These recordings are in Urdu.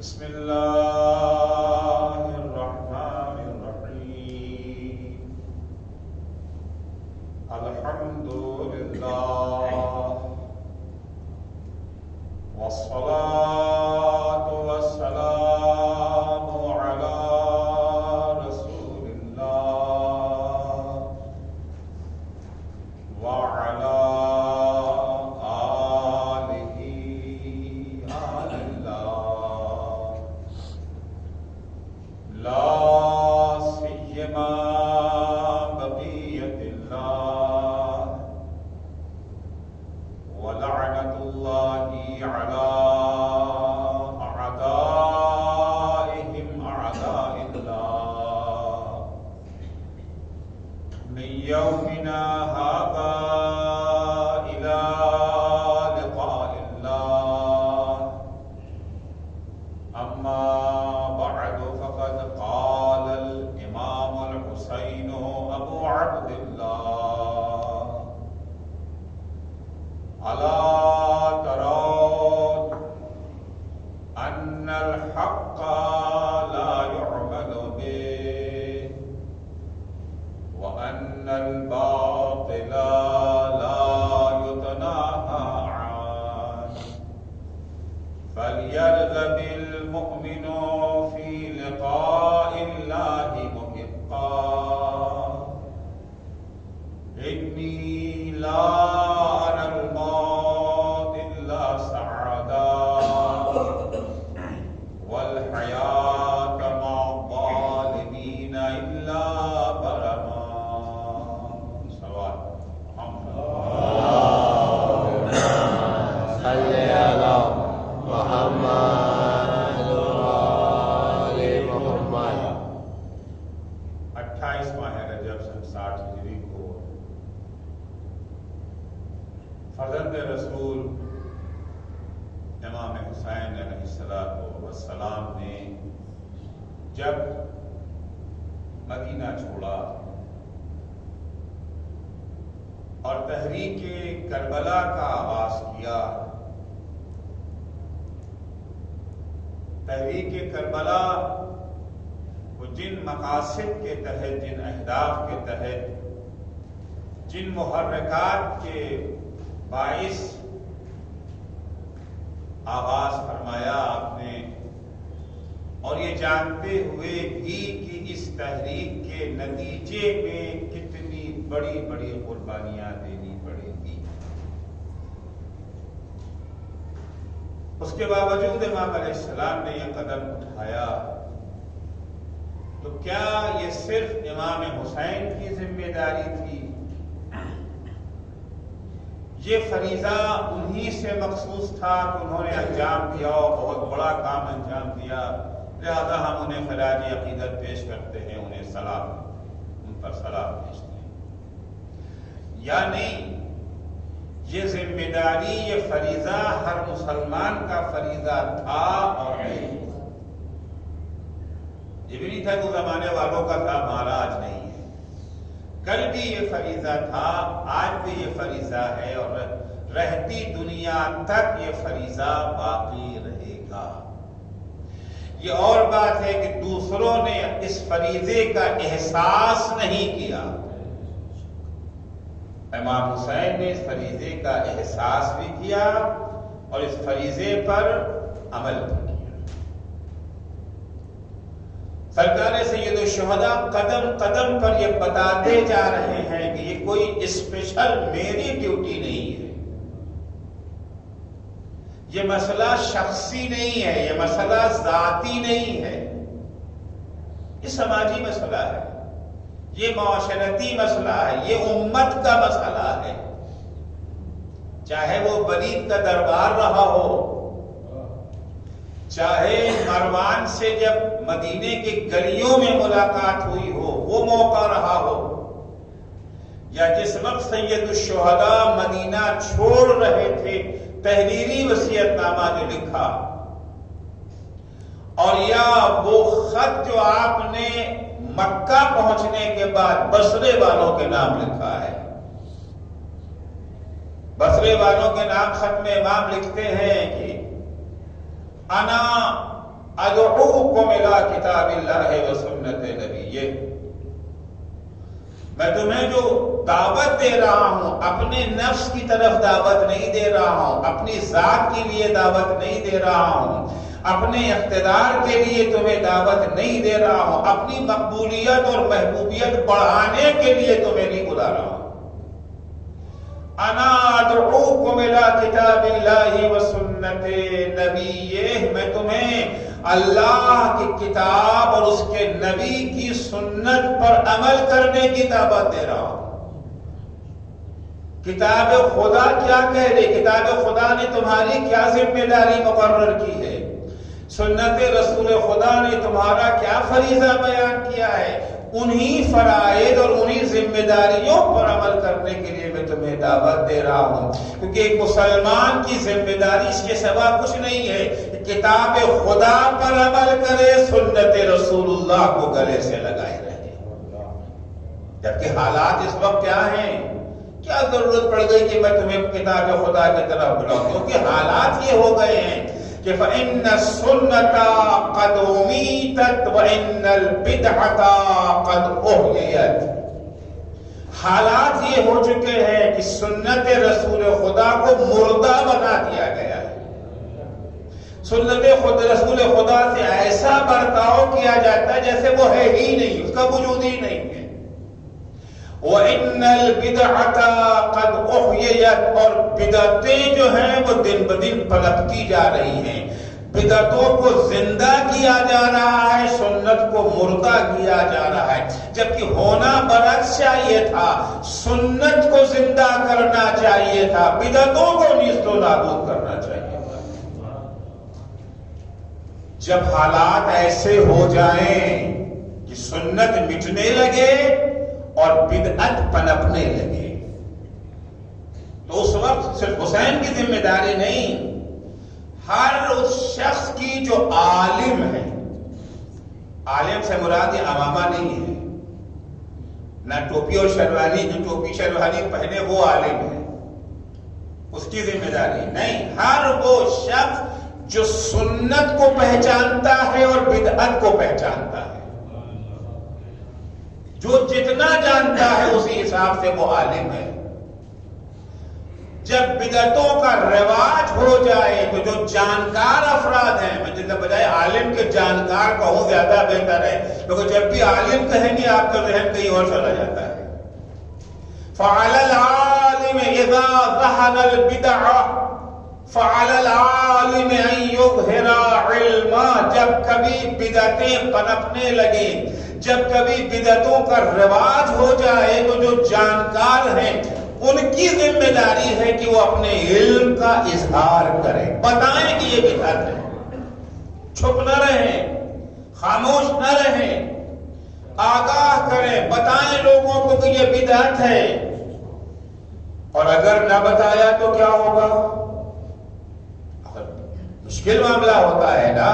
بسم اللہ الرحمن الرحیم الحمد للہ والصلاة والسلام علی رسول اللہ وعلی يومنا هذا إلى لقاء الله أما بعد فقد قال الإمام الحسين أبو عبد الله ألا ترون أن الحق لا يعمل به وأن الباطل لا يتناهى عنه فليرغب المؤمن في لقاء الله محقا إني لا أرى الموت إلا سعدا والحياة مع الظالمين إلا برما. فرزند رسول امام حسین علیہ السلام نے جب مدینہ چھوڑا اور تحریک کربلا کا آغاز کیا، تحریک کربلا وہ جن مقاصد کے تحت، جن اہداف کے تحت، جن محرکات کے باعث آغاز فرمایا آپ نے، اور یہ جانتے ہوئے بھی کہ اس تحریک کے نتیجے میں کتنی بڑی بڑی قربانیاں دینی پڑیں گی، اس کے باوجود امام علیہ السلام نے یہ قدم اٹھایا، تو کیا یہ صرف امام حسین کی ذمہ داری تھی؟ یہ فریضہ انہی سے مخصوص تھا کہ انہوں نے انجام دیا اور بہت بڑا کام انجام دیا، لہذا ہم انہیں خراج عقیدت پیش کرتے ہیں، انہیں سلام، ان پر سلام بھیجتے ہیں؟ یا نہیں، یہ ذمہ داری، یہ فریضہ ہر مسلمان کا فریضہ تھا اور نہیں، یہ بھی نہیں تھا کہ زمانے والوں کا تھا، ہمارا آج نہیں ہے، کل بھی یہ فریضہ تھا، آج بھی یہ فریضہ ہے، اور رہتی دنیا تک یہ فریضہ باقی رہے گا۔ یہ اور بات ہے کہ دوسروں نے اس فریضے کا احساس نہیں کیا، امام حسین نے اس فریضے کا احساس بھی کیا اور اس فریضے پر عمل بھی کیا۔ سرکار سید الشہداء قدم قدم پر یہ بتاتے جا رہے ہیں کہ یہ کوئی اسپیشل میری ڈیوٹی نہیں ہے، یہ مسئلہ شخصی نہیں ہے، یہ مسئلہ ذاتی نہیں ہے، یہ سماجی مسئلہ ہے، یہ معاشرتی مسئلہ ہے، یہ امت کا مسئلہ ہے، چاہے وہ ولید کا دربار رہا ہو، چاہے مروان سے جب مدینے کی گلیوں میں ملاقات ہوئی ہو وہ موقع رہا ہو، یا جس وقت سید الشہداء مدینہ چھوڑ رہے تھے تحریری وصیت نامہ جو لکھا، اور یا وہ خط جو آپ نے مکہ پہنچنے کے بعد بصرے والوں کے نام لکھا ہے، بصرے والوں کے نام خط میں امام لکھتے ہیں کہ انا ادعوکم الی کتاب اللہ و سنت نبیہ، میں تمہیں جو دعوت دے رہا ہوں اپنے نفس کی طرف دعوت نہیں دے رہا ہوں، اپنی ذات کے لیے دعوت نہیں دے رہا ہوں، اپنے اقتدار کے لیے تمہیں دعوت نہیں دے رہا ہوں، اپنی مقبولیت اور محبوبیت بڑھانے کے لیے تمہیں نہیں بلا رہا ہوں۔ انا ادعوکم الی کتاب اللہ و سنت نبیہ، میں تمہیں اللہ کی کتاب اور اس کے نبی کی سنت پر عمل کرنے کی دعوت دے رہا ہوں۔ کتاب خدا کیا کہہ رہی؟ کتاب خدا نے تمہاری کیا ذمہ داری مقرر کی ہے؟ سنت رسول خدا نے تمہارا کیا فریضہ بیان کیا ہے؟ انہی فرائض اور انہی ذمہ داریوں پر عمل کرنے کے لیے میں تمہیں دعوت دے رہا ہوں، کیونکہ ایک مسلمان کی ذمہ داری اس کے سوا کچھ نہیں ہے کہ کتاب خدا پر عمل کرے، سنت رسول اللہ کو گلے سے لگائے رہے۔ جبکہ حالات اس وقت کیا ہیں؟ کیا ضرورت پڑ گئی کہ میں تمہیں کتاب خدا کی طرف بلاؤں؟ کیونکہ حالات یہ ہو گئے ہیں کہ فَإِنَّ السُّنَّةَ قَدْ أُمِيتَتْ وَإِنَّ الْبِدْعَةَ قَدْ أُحْيِيَتْ۔ حالات یہ ہو چکے ہیں کہ سنت رسول خدا کو مردہ بنا دیا گیا ہے۔ سنت رسول خدا سے ایسا برتاؤ کیا جاتا ہے جیسے وہ ہے ہی نہیں، اس کا وجود ہی نہیں ہے۔ وَإِنَّ الْبِدْعَةَ قَدْ أُحْيِيَتْ، اور بدعتیں جو ہیں وہ دن بدن پلٹتی جا رہی ہیں۔ بدعتوں کو زندہ کیا جا رہا ہے، سنت کو مردہ کیا جا رہا ہے، جبکہ ہونا برعکس چاہیے تھا، سنت کو زندہ کرنا چاہیے تھا، بدعتوں کو نیست و نابود کرنا چاہیے تھا۔ جب حالات ایسے ہو جائیں کہ سنت مٹنے لگے اور بدعت پنپنے لگے، تو اس وقت صرف حسین کی ذمہ داری نہیں، ہر اس شخص کی جو عالم ہے، عالم سے مراد یہ عوامہ نہیں ہے، نہ ٹوپی اور شیروانی، جو ٹوپی شیروانی پہنے وہ عالم ہے، اس کی ذمہ داری نہیں، ہر وہ شخص جو سنت کو پہچانتا ہے اور بدعت کو پہچانتا ہے، جو جتنا جانتا ہے اسی حساب سے وہ عالم ہے۔ جب بدعتوں کا رواج ہو جائے تو جو جانکار افراد ہیں، میں جن کے بجائے عالم کے جانکار کہوں زیادہ بہتر ہے، کیونکہ جب بھی عالم کہیں گے آپ کا ذہن کہیں اور چلا جاتا ہے۔ فَعَلَى الْعَالِمِ إِذَا ظَهَرَ الْبِدْعَ فَعَلَى الْعَالِمِ أَن يُظْهِرَ عِلْمًا، جب کبھی بدعتیں پنپنے لگیں، جب کبھی بدعتوں کا رواج ہو جائے تو جو جانکار ہیں ان کی ذمہ داری ہے کہ وہ اپنے علم کا اظہار کریں، بتائیں کہ یہ بدعت ہے، چھپ نہ رہیں، خاموش نہ رہیں، آگاہ کریں، بتائیں لوگوں کو کہ یہ بدعت ہے۔ اور اگر نہ بتایا تو کیا ہوگا؟ مشکل معاملہ ہوتا ہے نا،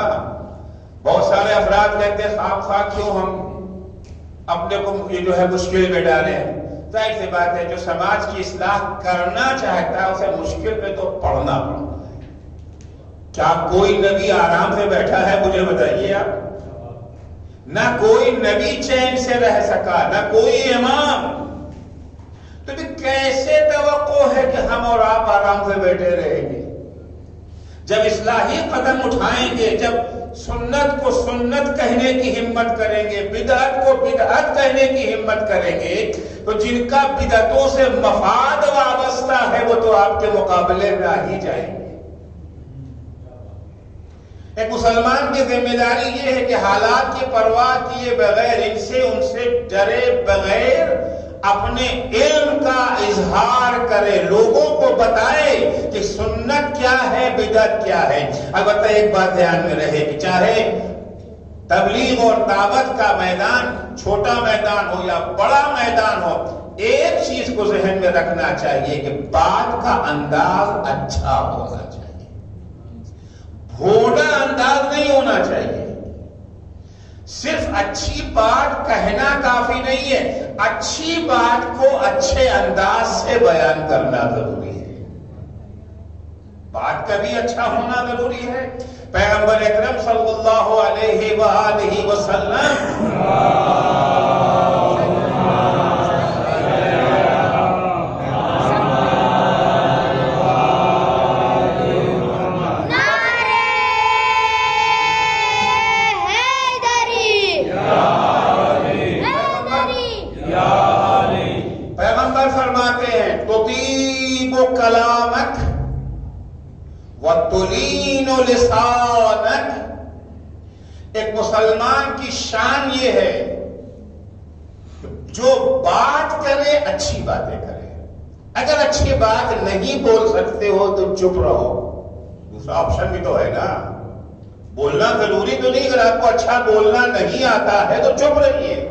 بہت سارے افراد کہتے ہیں خام خواہ کیوں ہم اپنے کو یہ جو ہے مشکل میں ڈالیں۔ ظاہر سی بات ہے جو سماج کی اصلاح کرنا چاہتا ہے اسے مشکل میں تو پڑھنا پڑتا ہے۔ کیا کوئی نبی آرام سے بیٹھا ہے؟ مجھے بتائیے آپ، نہ کوئی نبی چین سے رہ سکا، نہ کوئی امام، تو پھر کیسے توقع ہے کہ ہم اور آپ آرام سے بیٹھے رہیں گے؟ جب اصلاحی قدم اٹھائیں گے، جب سنت کو سنت کہنے کی ہمت کریں گے، بدعت کو بدعت کہنے کی ہمت کریں گے، تو جن کا بدعتوں سے مفاد وابستہ ہے وہ تو آپ کے مقابلے میں آ ہی جائیں گے۔ ایک مسلمان کی ذمہ داری یہ ہے کہ حالات کی پرواہ کیے بغیر، ان سے ڈرے بغیر اپنے علم کا اظہار کرے، لوگوں کو بتائے کہ سنت کیا ہے، بدعت کیا ہے۔ البتہ ایک بات دھیان میں رہے کہ چاہے تبلیغ اور دعوت کا میدان چھوٹا میدان ہو یا بڑا میدان ہو، ایک چیز کو ذہن میں رکھنا چاہیے کہ بات کا انداز اچھا ہونا چاہیے، بھولا انداز نہیں ہونا چاہیے۔ صرف اچھی بات کہنا کافی نہیں ہے، اچھی بات کو اچھے انداز سے بیان کرنا ضروری ہے۔ بات کا بھی اچھا ہونا ضروری ہے. پیغمبر اکرم صلی اللہ علیہ وآلہ وسلم کلامک وتلین لسانک. ایک مسلمان کی شان یہ ہے جو بات کرے اچھی باتیں کرے. اگر اچھی بات نہیں بول سکتے ہو تو چپ رہو. دوسرا آپشن بھی تو ہے نا. بولنا ضروری تو نہیں. اگر آپ کو اچھا بولنا نہیں آتا ہے تو چپ رہیے.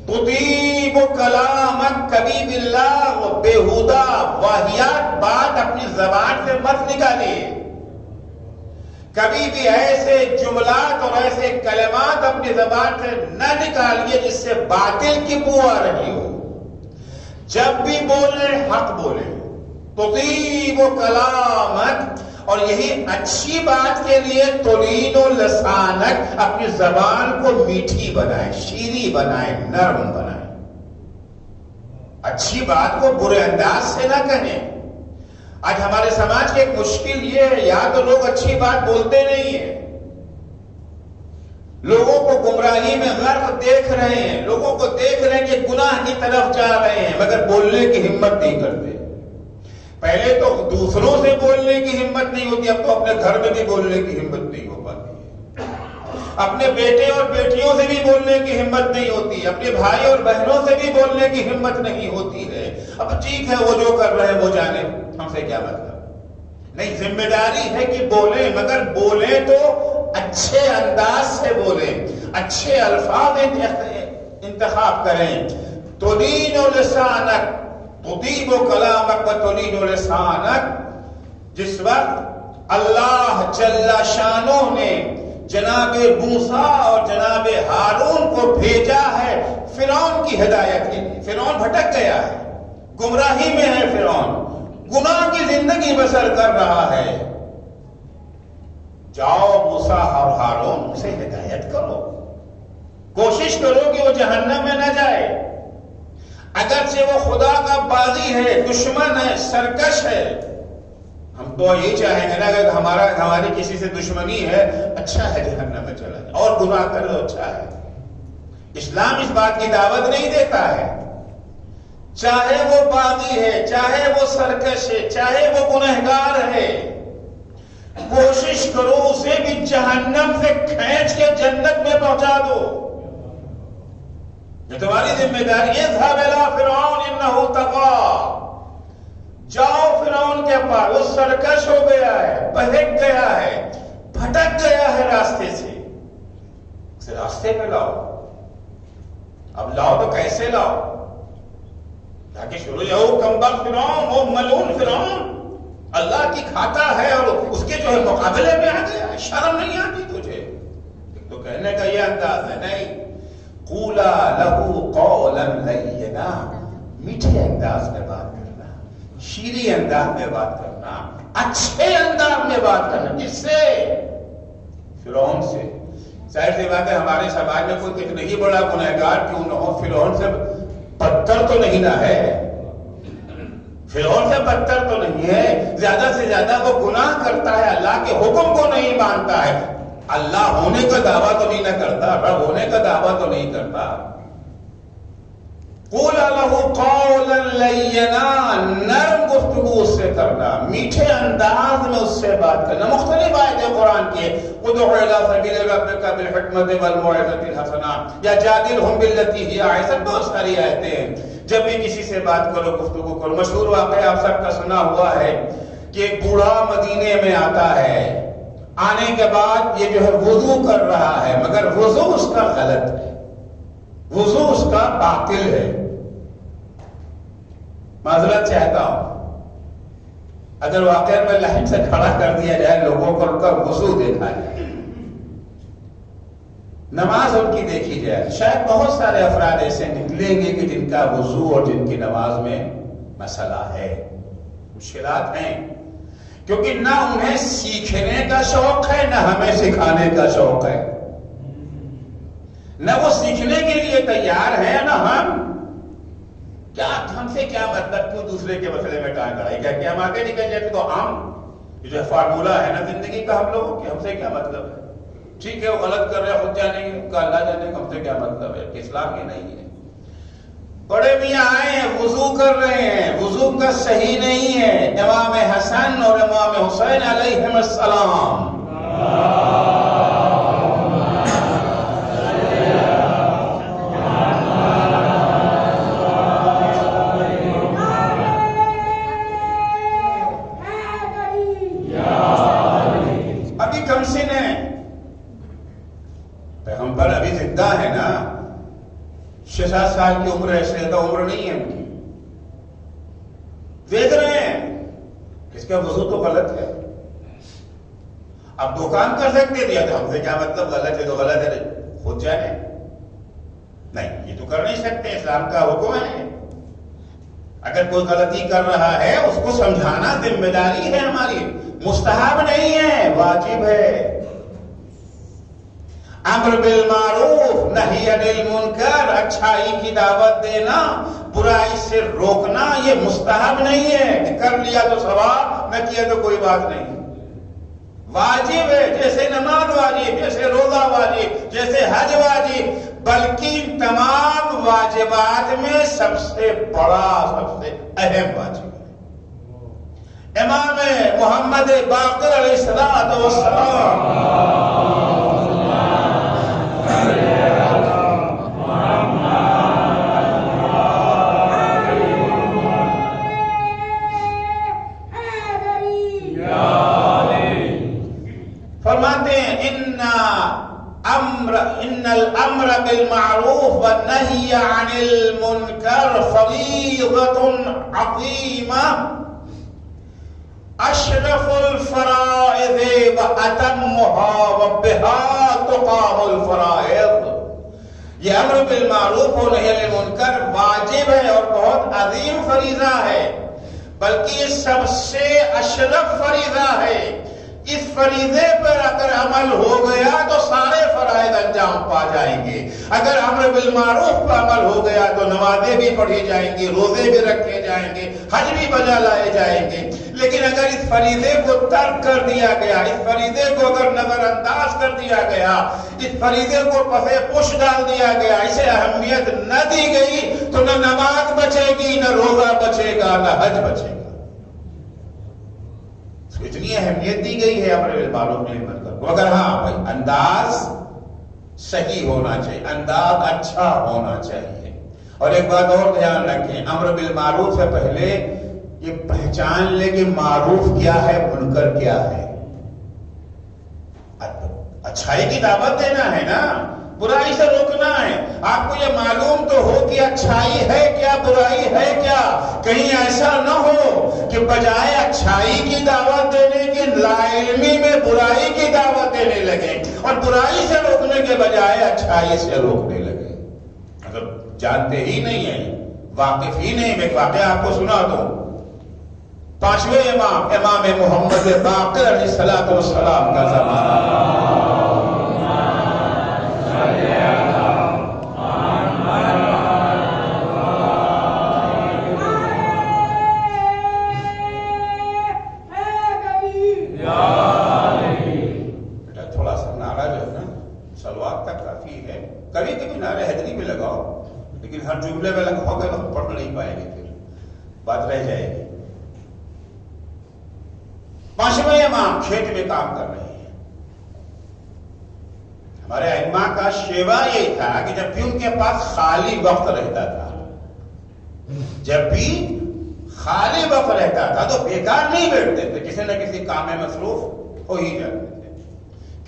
تطیب کلامک کبھی باللہ و بےہودہ واہیات بات اپنی زبان سے مت نکالیے. کبھی بھی ایسے جملات اور ایسے کلمات اپنی زبان سے نہ نکالیے جس سے باطل کی بو آ رہی ہو. جب بھی بولے حق بولے. تطیب کلامک. اور یہی اچھی بات کے لیے تلین لسانک اپنی زبان کو میٹھی بنائیں, شیریں بنائیں, نرم بنائیں. اچھی بات کو برے انداز سے نہ کہیں. آج ہمارے سماج کی ایک مشکل یہ ہے, یا تو لوگ اچھی بات بولتے نہیں ہیں, لوگوں کو گمراہی میں غرق دیکھ رہے ہیں, لوگوں کو دیکھ رہے ہیں کہ گناہ کی طرف جا رہے ہیں, مگر بولنے کی ہمت نہیں کرتے. پہلے تو دوسروں سے بولنے کی ہمت نہیں ہوتی, اب تو اپنے گھر میں بھی بولنے کی ہمت نہیں ہو پاتی ہے. اپنے بیٹے اور بیٹیوں سے بھی بولنے کی ہمت نہیں ہوتی, اپنے بھائی اور بہنوں سے بھی بولنے کی ہمت نہیں ہوتی ہے. اب ٹھیک ہے, وہ جو کر رہے ہیں وہ جانے, ہم سے کیا مطلب. نہیں, ذمہ داری ہے کہ بولیں, مگر بولیں تو اچھے انداز سے بولیں, اچھے الفاظ انتخاب کریں. تلین لسانک تطیب کلامک وتلین لسانک. جس وقت اللہ جل شانہ نے جناب موسیٰ اور جناب ہارون کو بھیجا ہے فرعون کی ہدایت کے لیے. فرعون بھٹک گیا ہے, گمراہی میں ہے فرعون, گناہ کی زندگی بسر کر رہا ہے. جاؤ موسیٰ اور ہارون سے ہدایت کرو, کوشش کرو کہ وہ جہنم میں نہ جائے. اگرچہ وہ خدا کا باغی ہے, دشمن ہے, سرکش ہے. ہم تو یہی چاہیں گے نا کہ ہماری کسی سے دشمنی ہے, اچھا ہے جہنم میں چلا جائے, اور گناہ کر لو اچھا ہے. اسلام اس بات کی دعوت نہیں دیتا ہے. چاہے وہ باغی ہے, چاہے وہ سرکش ہے, چاہے وہ گنہگار ہے, کوشش کرو اسے بھی جہنم سے کھینچ کے جنت میں پہنچا دو. یہ تمہاری ذمہ داری ہے. اذهب الى فرعون انه طغى. جاؤ فرعون کے پاس, وہ سرکش ہو گیا ہے, بہک گیا ہے, بھٹک گیا ہے راستے سے. اسے راستے پہ لاؤ. اب لاؤ تو کیسے لاؤ؟ تاکہ شروع ہو کمبخت فرعون, وہ ملعون فرعون اللہ کی کھاتا ہے اور اس کے جو ہے مقابلے میں آ گیا. شرم نہیں آتی تجھے؟ تو کہنے کا یہ انداز ہے. نہیں, قولا لہو قولا لینا, میٹھے انداز میں بات کرنا, شیریں انداز میں بات کرنا, اچھے انداز میں بات کرنا. جس سے فرعون سے, ظاہر سی بات ہے ہمارے سماج میں کوئی کتنے ہی بڑا گنہگار کیوں نہ ہو, فرعون سے بدتر تو نہیں نہ ہے. فرعون سے بدتر تو نہیں ہے. زیادہ سے زیادہ وہ گناہ کرتا ہے, اللہ کے حکم کو نہیں مانتا ہے, اللہ ہونے کا دعویٰ تو نہیں نہ کرتا, رب ہونے کا دعویٰ تو نہیں کرتا. قولا لہو قولا لینا, نرم گفتگو اس سے کرنا, میٹھے انداز میں اس سے بات کرنا. مختلف آیتیں قرآن کی ہیں. ادع الی سبیل ربک بالحکمۃ والموعظۃ الحسنہ یا جادلہم باللتی ہی احسن. بہت ساری آیتیں ہیں. جب بھی کسی سے بات کرو, گفتگو کرو. مشہور واقعہ آپ سب کا سنا ہوا ہے کہ ایک بوڑھا مدینے میں آتا ہے. آنے کے بعد یہ جو ہے وضو کر رہا ہے, مگر وضو اس کا غلط ہے, وضو اس کا باطل ہے. معذرت چاہتا ہوں, اگر واقعہ میں لائن سے کھڑا کر دیا جائے, لوگوں کو ان کا وضو دیکھا جائے, نماز ان کی دیکھی جائے, شاید بہت سارے افراد ایسے نکلیں گے کہ جن کا وضو اور جن کی نماز میں مسئلہ ہے, مشکلات ہیں. کیونکہ نہ انہیں سیکھنے کا شوق ہے نہ ہمیں سکھانے کا شوق ہے، نہ وہ سیکھنے کے لیے تیار ہے نہ ہم سے کیا مطلب، کیوں دوسرے کے مسئلے میں ٹانگ اڑائی، کیا ہم آگے نکل جائے تو یہ جو فارمولا ہے نا زندگی کا ہم لوگوں کی، ہم سے کیا مطلب ہے، ٹھیک ہے وہ غلط کر رہے خود جانے گے، کا اللہ جانے ہم سے کیا مطلب ہے، کہ اسلام یہ نہیں ہے۔ بڑے میاں آئے ہیں وضو کر رہے ہیں، وضو کا صحیح نہیں ہے، امام حسن اور امام حسین علیہم السلام ابھی کم سن ہیں، پیغمبر ابھی زندہ ہے نا، 6-7 سال کی عمر ہے، زیادہ عمر نہیں ہے ان کی، دیکھ رہے ہیں اس کا وضو تو غلط ہے، اب 2 کام کر سکتے تھے، تو ہم سے کیا مطلب، غلط ہے تو غلط ہے، خود جانے، نہیں یہ تو کر نہیں سکتے، اسلام کا حکم ہے، اگر کوئی غلطی کر رہا ہے اس کو سمجھانا ذمہ داری ہے ہماری، مستحب نہیں ہے، واجب ہے۔ امر بالمعروف نہی عن المنکر، اچھائی کی دعوت دینا، برائی سے روکنا، یہ مستحب نہیں ہے کہ کر لیا تو ثواب، نہ کیا تو کوئی بات نہیں، واجب ہے، جیسے نماز واجب، جیسے روزہ واجب، جیسے حج واجب، بلکہ تمام واجبات میں سب سے بڑا، سب سے اہم واجب ہے۔ امام محمد باقر علیہ السلام فرماتے ہیں ان الامر بالمعروف والنهي عن المنکر فریضة عظیمہ اشرف الفرائض واتمها وبها تقام الفرائض، یہ امر بالمعروف و نہی عن المنکر واجب ہے اور بہت عظیم فریضہ ہے، بلکہ یہ سب سے اشرف فریضہ ہے، اس فریضے پر اگر عمل ہو گیا تو سارے فرائض انجام پا جائیں گے، اگر امر بالمعروف پر عمل ہو گیا تو نمازیں بھی پڑھی جائیں گی، روزے بھی رکھے جائیں گے، حج بھی بجا لائے جائیں گے، لیکن اگر اس فریضے کو ترک کر دیا گیا، اس فریضے کو اگر نظر انداز کر دیا گیا، اس فریضے کو پسے پش ڈال دیا گیا، اسے اہمیت نہ دی گئی تو نہ نماز بچے گی، نہ روزہ بچے گا، نہ حج بچے گا۔ اتنی اہمیت دی گئی ہے امر بالمعروف نہی عن المنکر کو، مگر ہاں بھائی انداز صحیح ہونا چاہیے، انداز اچھا ہونا چاہیے۔ اور ایک بات اور دھیان رکھیں، امر بالمعروف سے پہلے یہ پہچان لے کہ معروف کیا ہے، منکر کیا ہے۔ اچھائی کی دعوت دینا ہے نا، برائی سے روکنا ہے، آپ کو یہ معلوم تو ہو کہ اچھائی ہے کیا، برائی ہے کیا، کہیں ایسا نہ ہو کہ بجائے اچھائی کی دعوت دینے کی لا علمی میں برائی کی دعوت دینے لگے، اور برائی سے روکنے کے بجائے اچھائی سے روکنے لگے، مطلب جانتے ہی نہیں ہیں، واقف ہی نہیں۔ میں ایک واقعہ آپ کو سنا دوں، 5ویں امام محمد باقر علیہ السلام کا زمانہ، کبھی کبھی نعرہ حیدری بھی لگاؤ، لیکن ہر جملے میں لگاؤ گے ہم پڑھ نہیں پائیں گے، پھر بات رہ جائے گی۔ 5ویں امام کھیت میں کام کر رہے ہیں۔ ہمارے ائمہ کا شیوا یہ تھا کہ جب بھی ان کے پاس خالی وقت رہتا تھا، جب بھی خالی وقت رہتا تھا تو بیکار نہیں بیٹھتے تھے، کسی نہ کسی کام میں مصروف ہو ہی جاتے تھے۔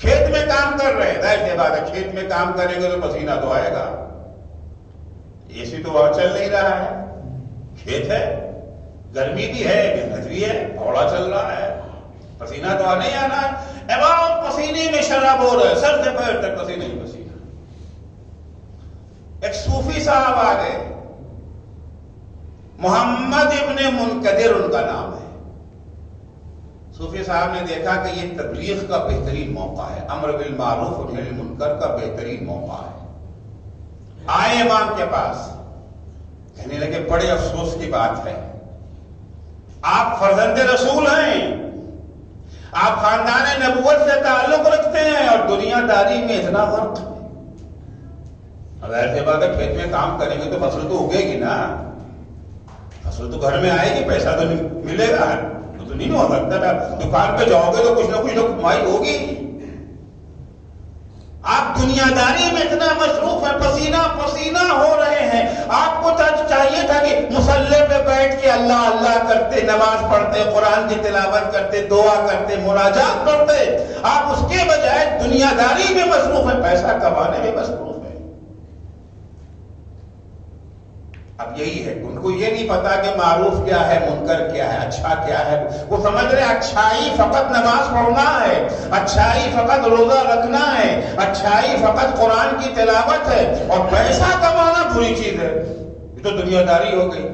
کھیت میں کام کر رہے ہیں، ظاہر سی بات ہے کھیت میں کام کریں گے تو پسینہ تو آئے گا، اے سی تو وہاں چل نہیں رہا ہے، کھیت ہے، گرمی بھی ہے، محنت بھی ہے، پھوڑا چل رہا ہے، پسینہ تو آنے ہی آنا ہے۔ امام پسینے میں شراب ہو رہا ہے، سر سے پیر تک پسینہ ہی پسینہ۔ ایک صوفی صاحب آ گئے، محمد ابن منقدر ان کا نام ہے، صوفی صاحب نے دیکھا کہ یہ تبلیغ کا بہترین موقع ہے، امر بالمعروف و نہی عن المنکر کا بہترین موقع ہے۔ آئے امام کے پاس، کہنے لگے بڑے افسوس کی بات ہے، آپ فرزند رسول ہیں، آپ خاندان نبوت سے تعلق رکھتے ہیں اور دنیا داری میں اتنا غرق ہے۔ ظاہر سی بات ہے، کھیت میں کام کریں گے تو فصل تو اگے گی نا، فصل تو گھر میں آئے گی، پیسہ تو ملے گا، تو نہیں ہو سکتا نا، دکان پہ جاؤ گے تو کچھ نہ کمائی ہوگی۔ آپ دنیا داری میں اتنا مصروف ہیں، پسینہ پسینہ ہو رہے ہیں، آپ کو چاہیے تھا کہ مصلی پہ بیٹھ کے اللہ اللہ کرتے، نماز پڑھتے، قرآن کی تلاوت کرتے، دعا کرتے، مناجات پڑھتے، آپ اس کے بجائے دنیا داری میں مصروف ہیں، پیسہ کمانے میں مصروف ہیں۔ اب یہی ہے، ان کو یہ نہیں پتا کہ معروف کیا ہے، منکر کیا ہے، اچھا کیا ہے۔ وہ سمجھ رہے اچھائی فقط نماز پڑھنا ہے، اچھائی فقط روزہ رکھنا ہے، اچھائی فقط قرآن کی تلاوت ہے، اور پیسہ کمانا بری چیز ہے، یہ تو دنیا داری ہو گئی۔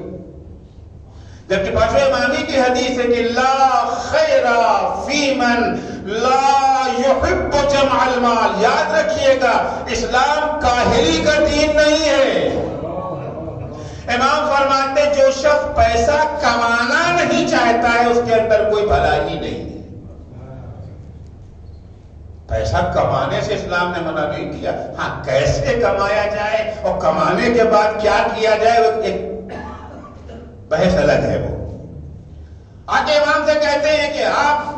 جبکہ پانچویں امامی کی حدیث ہے کہ لا خیر فی من لا یحب جمع المال، یاد رکھیے گا اسلام کاہلی کا دین نہیں ہے۔ امام فرماتے جو شخص پیسہ کمانا نہیں چاہتا ہے اس کے اندر کوئی بھلائی نہیں ہے۔ پیسہ کمانے سے اسلام نے منع نہیں کیا، ہاں کیسے کمایا جائے اور کمانے کے بعد کیا کیا جائے وہ ایک بحث الگ ہے۔ وہ آگے امام سے کہتے ہیں کہ آپ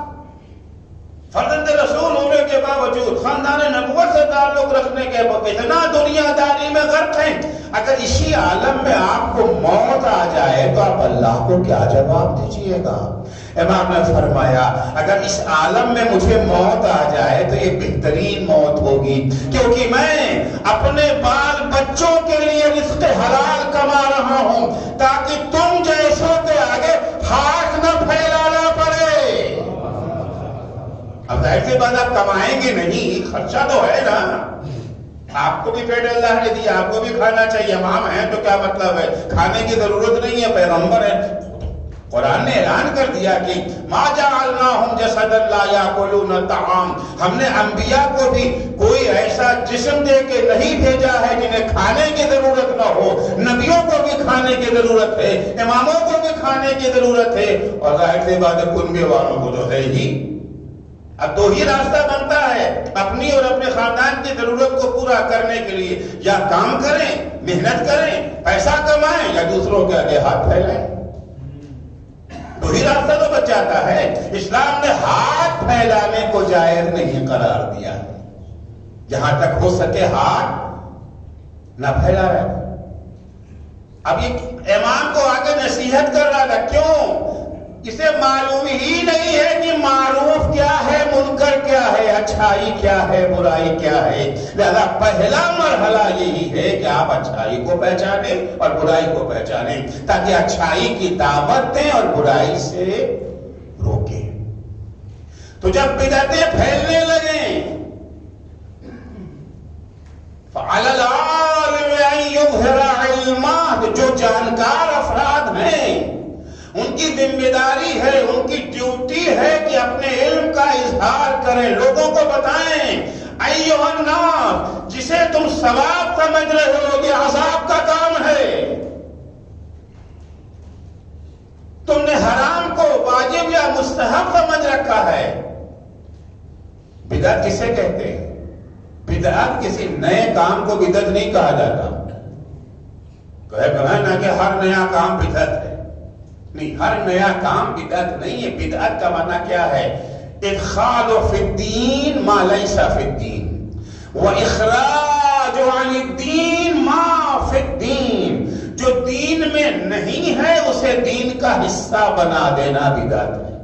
فرزند رسول ہونے کے باوجود، خاندان نبوت سے تعلق رکھنے کے باوجود اتنا دنیا داری میں غرق ہیں، اگر اسی عالم میں آپ کو موت آ جائے تو آپ اللہ کو کیا جواب دیجیے گا؟ امام نے فرمایا اگر اس عالم میں مجھے موت آ جائے تو یہ بہترین موت ہوگی، کیونکہ میں اپنے بال بچوں کے لیے رزق حلال کما رہا ہوں تاکہ تم جیسوں کے آگے ہاتھ نہ پھیلانا پڑے۔ اب ظاہر سی بات آپ کمائیں گے نہیں، خرچہ تو ہے نا، آپ کو بھی پیٹ اللہ نے دیا، آپ کو بھی کھانا چاہیے، امام ہیں تو کیا مطلب ہے، کھانے کی ضرورت نہیں ہے، پیغمبر ہے۔ قرآن نے اعلان کر دیا کہ ما جعلناہم جسدا لا یاکلون الطعام، ہم نے انبیاء کو بھی کوئی ایسا جسم دے کے نہیں بھیجا ہے جنہیں کھانے کی ضرورت نہ ہو، نبیوں کو بھی کھانے کی ضرورت ہے، اماموں کو بھی کھانے کی ضرورت ہے، اور ظاہر سی بات ہے کنبے والوں کو تو ہے ہی۔ اب دو ہی راستہ بنتا ہے اپنی اور اپنے خاندان کی ضرورت کو پورا کرنے کے لیے، یا کام کریں، محنت کریں، پیسہ کمائیں، یا دوسروں کے آگے ہاتھ پھیلائیں۔ دو ہی راستہ تو بچ جاتا ہے۔ اسلام نے ہاتھ پھیلانے کو جائز نہیں قرار دیا ہے، جہاں تک ہو سکے ہاتھ نہ پھیلا رہے۔ اب یہ امام کو آگے نصیحت کر رہا تھا، کیوں؟ اسے معلوم ہی نہیں ہے کہ معروف کیا ہے، منکر کیا ہے، اچھائی کیا ہے، برائی کیا ہے۔ لہذا پہلا مرحلہ یہی ہے کہ آپ اچھائی کو پہچانیں اور برائی کو پہچانیں، تاکہ اچھائی کی دعوت دیں اور برائی سے روکیں۔ تو جب بدعتیں پھیلنے لگیں، فَعَلَى الْعَالِمِ أَن يُظْهِرَ عِلْمَهُ، جو جانکار افراد ہیں ان کی ذمہ داری ہے، ان کی ڈیوٹی ہے کہ اپنے علم کا اظہار کریں، لوگوں کو بتائیں۔ ایھا الناس، جسے تم ثواب سمجھ رہے ہو یہ عذاب کا کام ہے، تم نے حرام کو واجب یا مستحب سمجھ رکھا ہے۔ بدعت کسے کہتے ہیں؟ بدعت کسی نئے کام کو بدعت نہیں کہا جاتا۔ کہے نا کہ ہر نیا کام بدعت ہے، نہیں، ہر نیا کام بدعت نہیں ہے۔ بدعت کا معنی کیا ہے؟ ادخال فی الدین ما لیس فی الدین واخراج عن الدین ما فی الدین، جو دین میں نہیں ہے اسے دین کا حصہ بنا دینا بدعت ہے،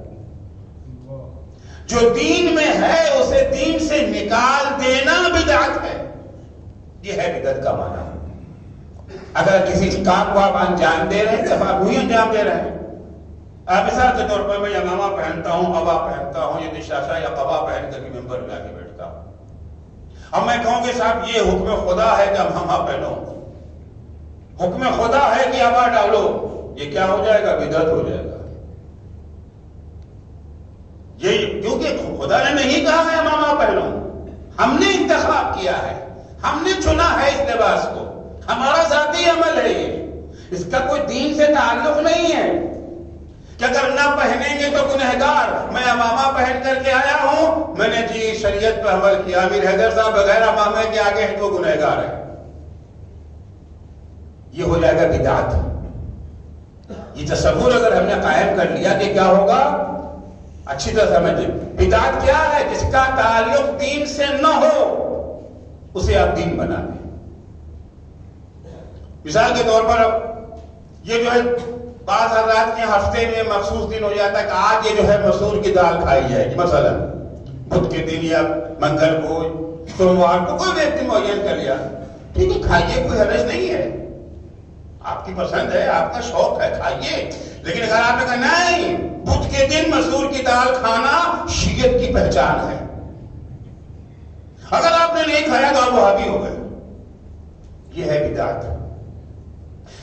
جو دین میں ہے اسے دین سے نکال دینا بدعت ہے۔ یہ ہے بدعت کا معنی۔ اگر کسی کام کو آپ انجام دے رہے ہیں تو آپ وہی انجام دے رہے ہیں۔ آپ مثال کے طور پر میں یمامہ پہنتا ہوں، عبا پہنتا ہوں، یہ دشاشا یا قبا پہن کر کے ممبر میں آ کے بیٹھتا ہوں، اب میں کہوں کہ صاحب یہ حکم خدا ہے کہ امامہ پہنو، حکم خدا ہے کہ عبا ڈالو، یہ کیا ہو جائے گا؟ بدعت ہو جائے گا۔ یہ کیونکہ خدا نے نہیں کہا ہے امامہ پہنو، ہم نے انتخاب کیا ہے، ہم نے چنا ہے اس لباس کو، ہمارا ذاتی عمل ہے یہ، اس کا کوئی دین سے تعلق نہیں ہے کہ اگر نہ پہنیں گے تو گنہگار۔ میں امامہ پہن کر کے آیا ہوں، میں نے جی شریعت پر عمل کیا، امیر حیدر صاحب بغیر امامہ کے آگے ہیں تو گنہگار ہے، یہ ہو جائے گا بدعت۔ یہ تصور اگر ہم نے قائم کر لیا کہ کیا ہوگا، اچھی طرح سمجھیں، بدعت کیا ہے؟ جس کا تعلق دین سے نہ ہو اسے آپ دین بنا دیں۔ مثال کے طور پر یہ جو ہے بعض حضرات کے ہفتے میں مخصوص دن ہو جاتا ہے کہ آج یہ جو ہے مسور کی دال کھائی جائے گی، مثلا بدھ کے دن یا منگل کو، سوموار کو، کوئی ویکتی معین کر لیا، ٹھیک ہے کھائیے، کوئی حرج نہیں ہے، آپ کی پسند ہے، آپ کا شوق ہے، کھائیے۔ لیکن اگر آپ نے کہا نہیں بدھ کے دن مسور کی دال کھانا شیعت کی پہچان ہے، اگر آپ نے نہیں کھایا تو آپ وہابی ہو گئے، یہ ہے بدعت۔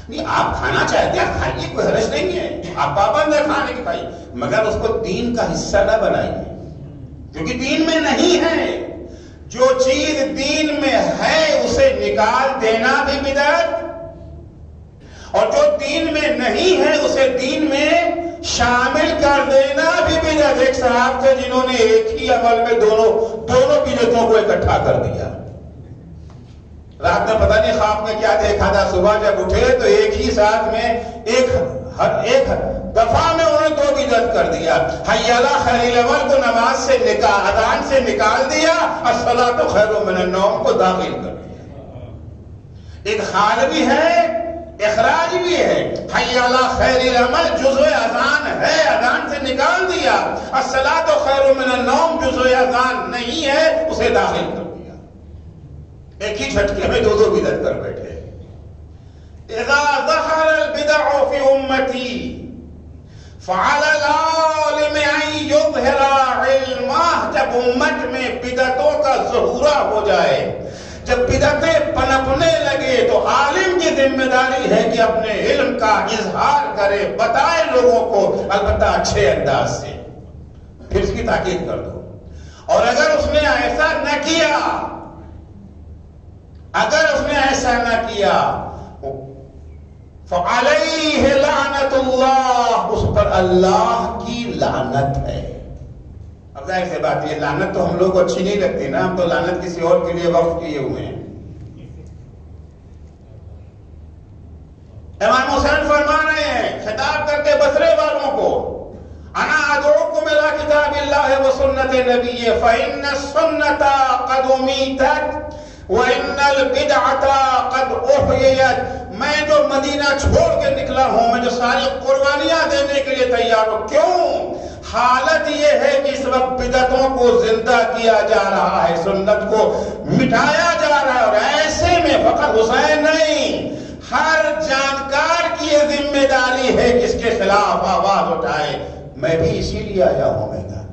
نہیں آپ کھانا چاہتے ہیں کھائیے، کوئی حرج نہیں ہے، آپ پابند ہے کھانے کی، کھائیے، مگر اس کو دین کا حصہ نہ بنائیے، کیونکہ دین میں نہیں ہے۔ جو چیز دین میں ہے اسے نکال دینا بھی بدعت، اور جو دین میں نہیں ہے اسے دین میں شامل کر دینا بھی بدعت۔ ایک صاحب تھے جنہوں نے ایک ہی عمل میں دونوں بدعتوں کو اکٹھا کر دیا۔ رات میں پتہ نہیں خواب میں کیا دیکھا تھا، صبح جب اٹھے تو ایک ہی ساتھ میں ایک دفعہ میں انہوں نے 2 بدعت کر دیا۔ حی علی خیر العمل کو نماز سے اذان سے نکال دیا، الصلاۃ خیر من النوم کو داخل کر دیا۔ ادخال بھی ہے، اخراج بھی ہے۔ حی علی خیر العمل جزء اذان ہے، اذان سے نکال دیا، الصلاۃ خیر من النوم جزء اذان نہیں ہے، اسے داخل کر دیا۔ ایک ہی جھٹکے میں 2 بدعت کر بیٹھے۔ اذا ظہر البدع فی امتی فعلی العالم ان یظہر علمہ، جب امت میں بدعتوں کا ظہورہ ہو جائے، جب بدعتیں پنپنے لگے تو عالم کی ذمہ داری ہے کہ اپنے علم کا اظہار کرے، بتائے لوگوں کو، البتہ اچھے انداز سے، پھر اس کی تاکید کر دو۔ اور اگر اس نے ایسا نہ کیا، فَعَلَيْهِ لَعْنَةُ اللَّهِ، اس پر اللہ کی لعنت ہے۔ اب ظاہر سے بات یہ لعنت تو ہم لوگ کو اچھی نہیں لگتی نا، ہم تو لعنت کسی اور کے لیے وقف کیے ہوئے ہیں۔ امام حسین فرما رہے ہیں خطاب کرتے بصرے والوں کو، انا ادعوکم الی کتاب اللہ و سنت نبی فإن السنة قد امیتت وَإِنَّ الْبِدْعَةَ قَدْ أُحْيِيَتْ، میں جو مدینہ چھوڑ کے نکلا ہوں، میں جو ساری قربانیاں دینے کے لیے تیار ہوں، کیوں؟ حالت یہ ہے کہ اس وقت بدعتوں کو زندہ کیا جا رہا ہے، سنت کو مٹایا جا رہا ہے، اور ایسے میں فقط حسین نہیں، ہر جانکار کی یہ ذمہ داری ہے کہ اس کے خلاف آواز اٹھائے۔ میں بھی اسی لیے آیا ہوں میدان۔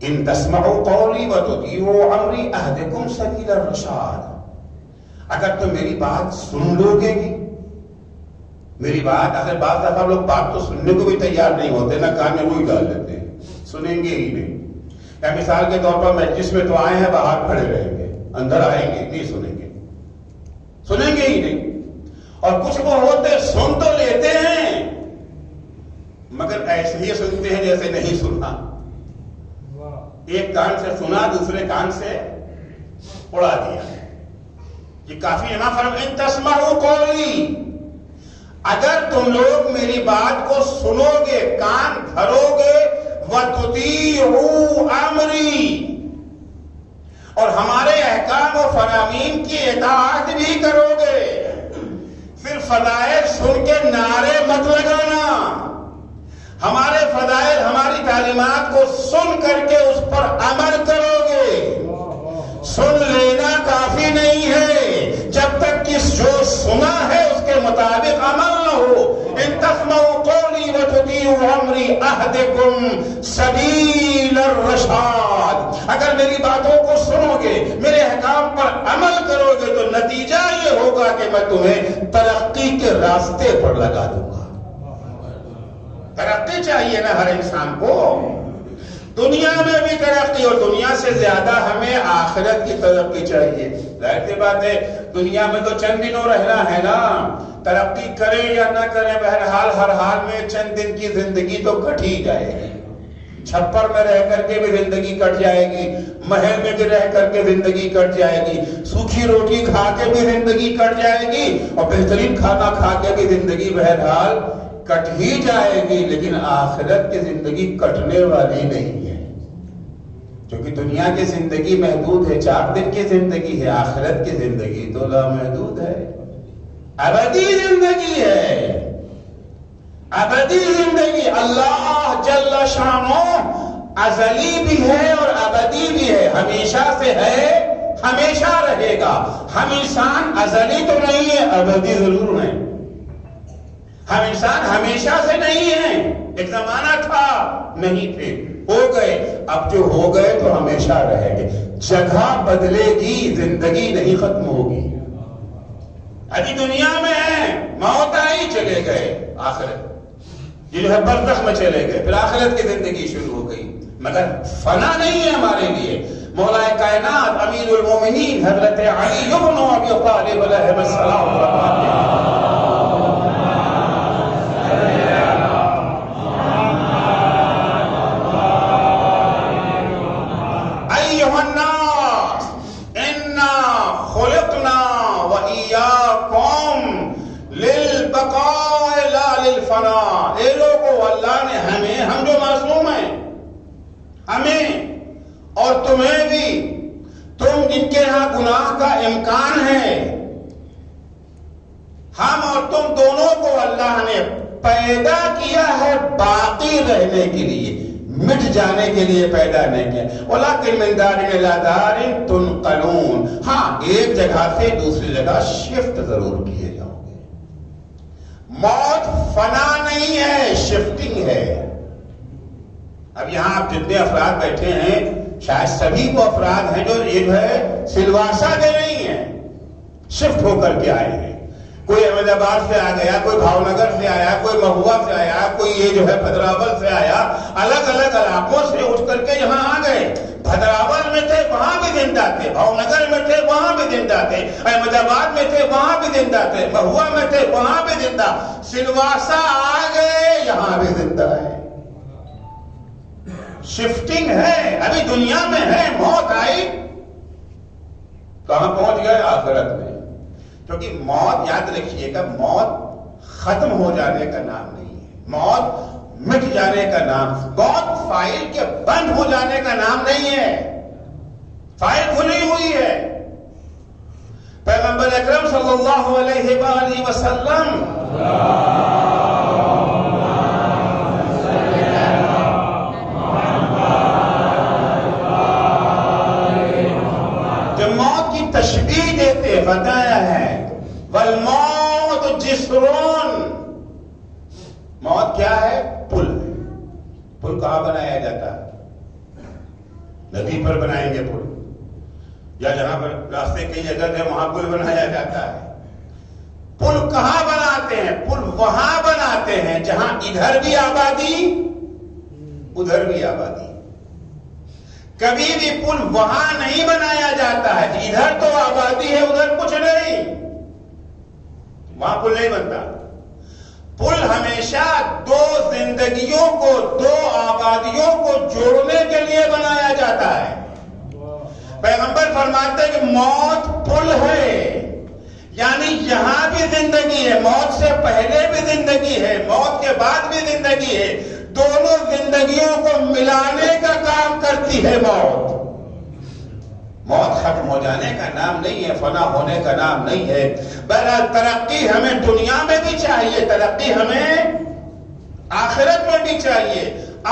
ان تسمعوا قولی وتطیعوا امری اہدکم سبیل الرشاد، اگر تم میری بات سن لو گے گی، میری بات، اگر بعض دفعہ لوگ بات تو سننے کو بھی تیار نہیں ہوتے نا، کان میں روئی ڈال لیتے ہیں، سنیں گے ہی نہیں۔ یا مثال کے طور پر مجلس میں تو آئے ہیں، باہر کھڑے رہیں گے، اندر آئیں گے نہیں سنیں گے ہی نہیں۔ اور کچھ وہ ہوتے سن تو لیتے ہیں مگر ایسے ہی سنتے ہیں جیسے نہیں سننا، ایک کان سے سنا دوسرے کان سے اڑا دیا۔ یہ کافی ہے نا فرق۔ ان تسمعوا قولی، اگر تم لوگ میری بات کو سنو گے، کان دھرو گے، وتطیعوا امری، اور ہمارے احکام و فرامین کی اطاعت بھی کرو گے، صرف فضائل سن کے نعرے مت لگانا، ہمارے فضائل، ہماری تعلیمات کو سن کر کے اس پر عمل کرو گے۔ سن لینا کافی نہیں ہے جب تک کہ جو سنا ہے اس کے مطابق عمل نہ ہو۔ ان تسمعوا قولی وتطیعوا امری اہدکم سبیل الرشاد، اگر میری باتوں کو سنو گے، میرے احکام پر عمل کرو گے تو نتیجہ یہ ہوگا کہ میں تمہیں ترقی کے راستے پر لگا دوں گا۔ ترقی ترقی چاہیے نا ہر انسان کو، دنیا میں بھی ترقی، اور دنیا سے زیادہ ہمیں آخرت کی ترقی چاہیے۔ ظاہر سی بات ہے دنیا میں تو چند دنوں رہنا ہے نا، ترقی کریں یا نہ کریں بہرحال ہر حال میں چند دن کی زندگی تو کٹ ہی جائے گی۔ چھپر میں رہ کر کے بھی زندگی کٹ جائے گی، محل میں بھی رہ کر کے زندگی کٹ جائے گی، سوکھی روٹی کھا کے بھی زندگی کٹ جائے گی، اور بہترین کھانا کھا کے بھی زندگی بہرحال کٹ ہی جائے گی، لیکن آخرت کی زندگی کٹنے والی نہیں ہے، کیونکہ دنیا کی زندگی محدود ہے، 4 دن کی زندگی ہے، آخرت کی زندگی تو لامحدود ہے، ابدی زندگی ہے، ابدی زندگی۔ اللہ جل شانہ ازلی بھی ہے اور ابدی بھی ہے، ہمیشہ سے ہے، ہمیشہ رہے گا۔ ہم انسان ازلی تو نہیں ہے، ابدی ضرور ہیں۔ ہم انسان ہمیشہ سے نہیں ہیں، ایک زمانہ تھا نہیں تھے، ہو گئے، اب جو ہو گئے تو ہمیشہ رہیں گے۔ جگہ بدلے گی، زندگی نہیں ختم ہوگی۔ ابھی دنیا میں ہیں، موت آئی چلے گئے، آخرت یہ جو ہے برزخ میں چلے گئے، پھر آخرت کی زندگی شروع ہو گئی، مگر فنا نہیں ہے ہمارے لیے۔ مولا کائنات امیر المومنین حضرت علی بن ابی طالب علیہ السلام فرماتے ہیں ایھا الناس انا خلقنا وإیاکم للبقاء لا للفناء۔ اے لوگو، اللہ نے ہمیں، ہم جو معصوم ہیں، ہمیں اور تمہیں بھی، تم جن کے ہاں گناہ کا امکان ہے، ہم اور تم دونوں کو اللہ نے پیدا کیا ہے باقی رہنے کے لیے، مٹ جانے کے لیے پیدا نہیں کیا۔ وَلَكِنْ مِنْ دَارٍ إِلَىٰ دَارٍ تُنْقَلُونَ، ہاں ایک جگہ سے دوسری جگہ شفٹ ضرور کیے جاؤ گے۔ موت فنا نہیں ہے، شفٹنگ ہے۔ اب یہاں آپ جتنے افراد بیٹھے ہیں، شاید سبھی وہ افراد ہیں جو یہ ہے سلواسا دے نہیں ہیں، شفٹ ہو کر کے آئے ہیں۔ کوئی احمد آباد سے آ گیا، کوئی بھاونگر سے آیا، کوئی مہوا سے آیا، کوئی یہ جو ہے بھدراول سے آیا، الگ الگ علاقوں سے اٹھ کر کے یہاں آ گئے۔ بھدراول میں تھے وہاں بھی زندہ تھے، بھاونگر میں تھے وہاں بھی زندہ تھے، احمد آباد میں تھے وہاں بھی زندہ تھے، مہوا میں تھے وہاں بھی زندہ، سلواسا آ گئے یہاں بھی زندہ ہے۔ شفٹنگ ہے، ابھی دنیا میں ہے، موت آئی کہاں پہنچ گئے؟ آخرت میں۔ کیونکہ موت یاد رکھیے گا، موت ختم ہو جانے کا نام نہیں ہے، موت مٹ جانے کا نام، موت فائل کے بند ہو جانے کا نام نہیں ہے، فائل کھلی ہوئی ہے۔ پیغمبر اکرم صلی اللہ علیہ وآلہ وسلم جب موت کی تشبیہ دیتے بتایا ہے والموت جسرون، موت کیا ہے؟ پل ہے۔ پل کہاں بنایا جاتا ہے؟ ندی پر بنائیں گے پل، یا جہاں پر راستے کی جگہ ہے وہاں پل بنایا جاتا ہے۔ پل کہاں بناتے ہیں؟ پل وہاں بناتے ہیں جہاں ادھر بھی آبادی ادھر بھی آبادی۔ کبھی بھی پل وہاں نہیں بنایا جاتا ہے کہ ادھر تو آبادی ہے ادھر کچھ نہیں، وہاں پل نہیں بنتا۔ پل ہمیشہ دو زندگیوں کو، دو آبادیوں کو جوڑنے کے لیے بنایا جاتا ہے۔ پیغمبر فرماتے ہیں کہ موت پل ہے، یعنی یہاں بھی زندگی ہے، موت سے پہلے بھی زندگی ہے، موت کے بعد بھی زندگی ہے، دونوں زندگیوں کو ملانے کا کام کرتی ہے موت۔ موت ختم ہو جانے کا نام نہیں ہے، فنا ہونے کا نام نہیں ہے۔ بہرحال ترقی ہمیں دنیا میں بھی چاہیے، ترقی ہمیں آخرت میں بھی چاہیے۔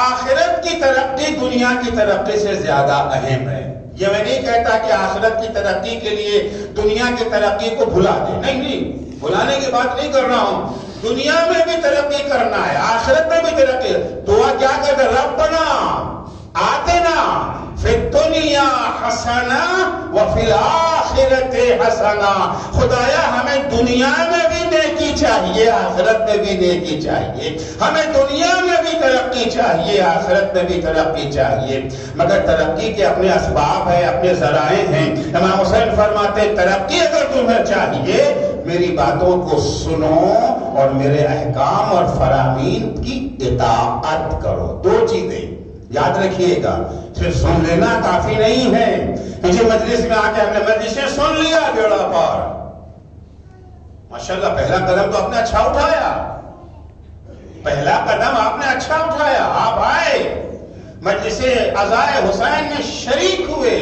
آخرت کی ترقی دنیا کی ترقی سے زیادہ اہم ہے۔ یہ میں نہیں کہتا کہ آخرت کی ترقی کے لیے دنیا کی ترقی کو بھلا دیں، نہیں، بھلانے کی بات نہیں کر رہا ہوں۔ دنیا میں بھی ترقی کرنا ہے، آخرت میں بھی ترقی۔ دعا کیا کہتے؟ ربنا آتنا فی الدنیا حسنہ وفی الآخرۃ حسنہ، خدایا ہمیں دنیا میں بھی نیکی چاہیے، آخرت میں بھی نیکی چاہیے، ہمیں دنیا میں بھی ترقی چاہیے، آخرت میں بھی ترقی چاہیے، مگر ترقی کے اپنے اسباب ہیں، اپنے ذرائع ہیں۔ امام حسین فرماتے ترقی اگر تمہیں چاہیے میری باتوں کو سنو اور میرے احکام اور فرامین کی اطاعت کرو۔ دو چیزیں یاد رکھیے گا، صرف سن لینا کافی نہیں ہے۔ کسی مجلس میں آ کے ہم نے مجلسیں سن لیا بیڑا پار، ماشاءاللہ پہلا قدم تو آپ نے اچھا اٹھایا، پہلا قدم آپ نے اچھا اٹھایا، آپ آئے مجلس عزائے حسین میں شریک ہوئے،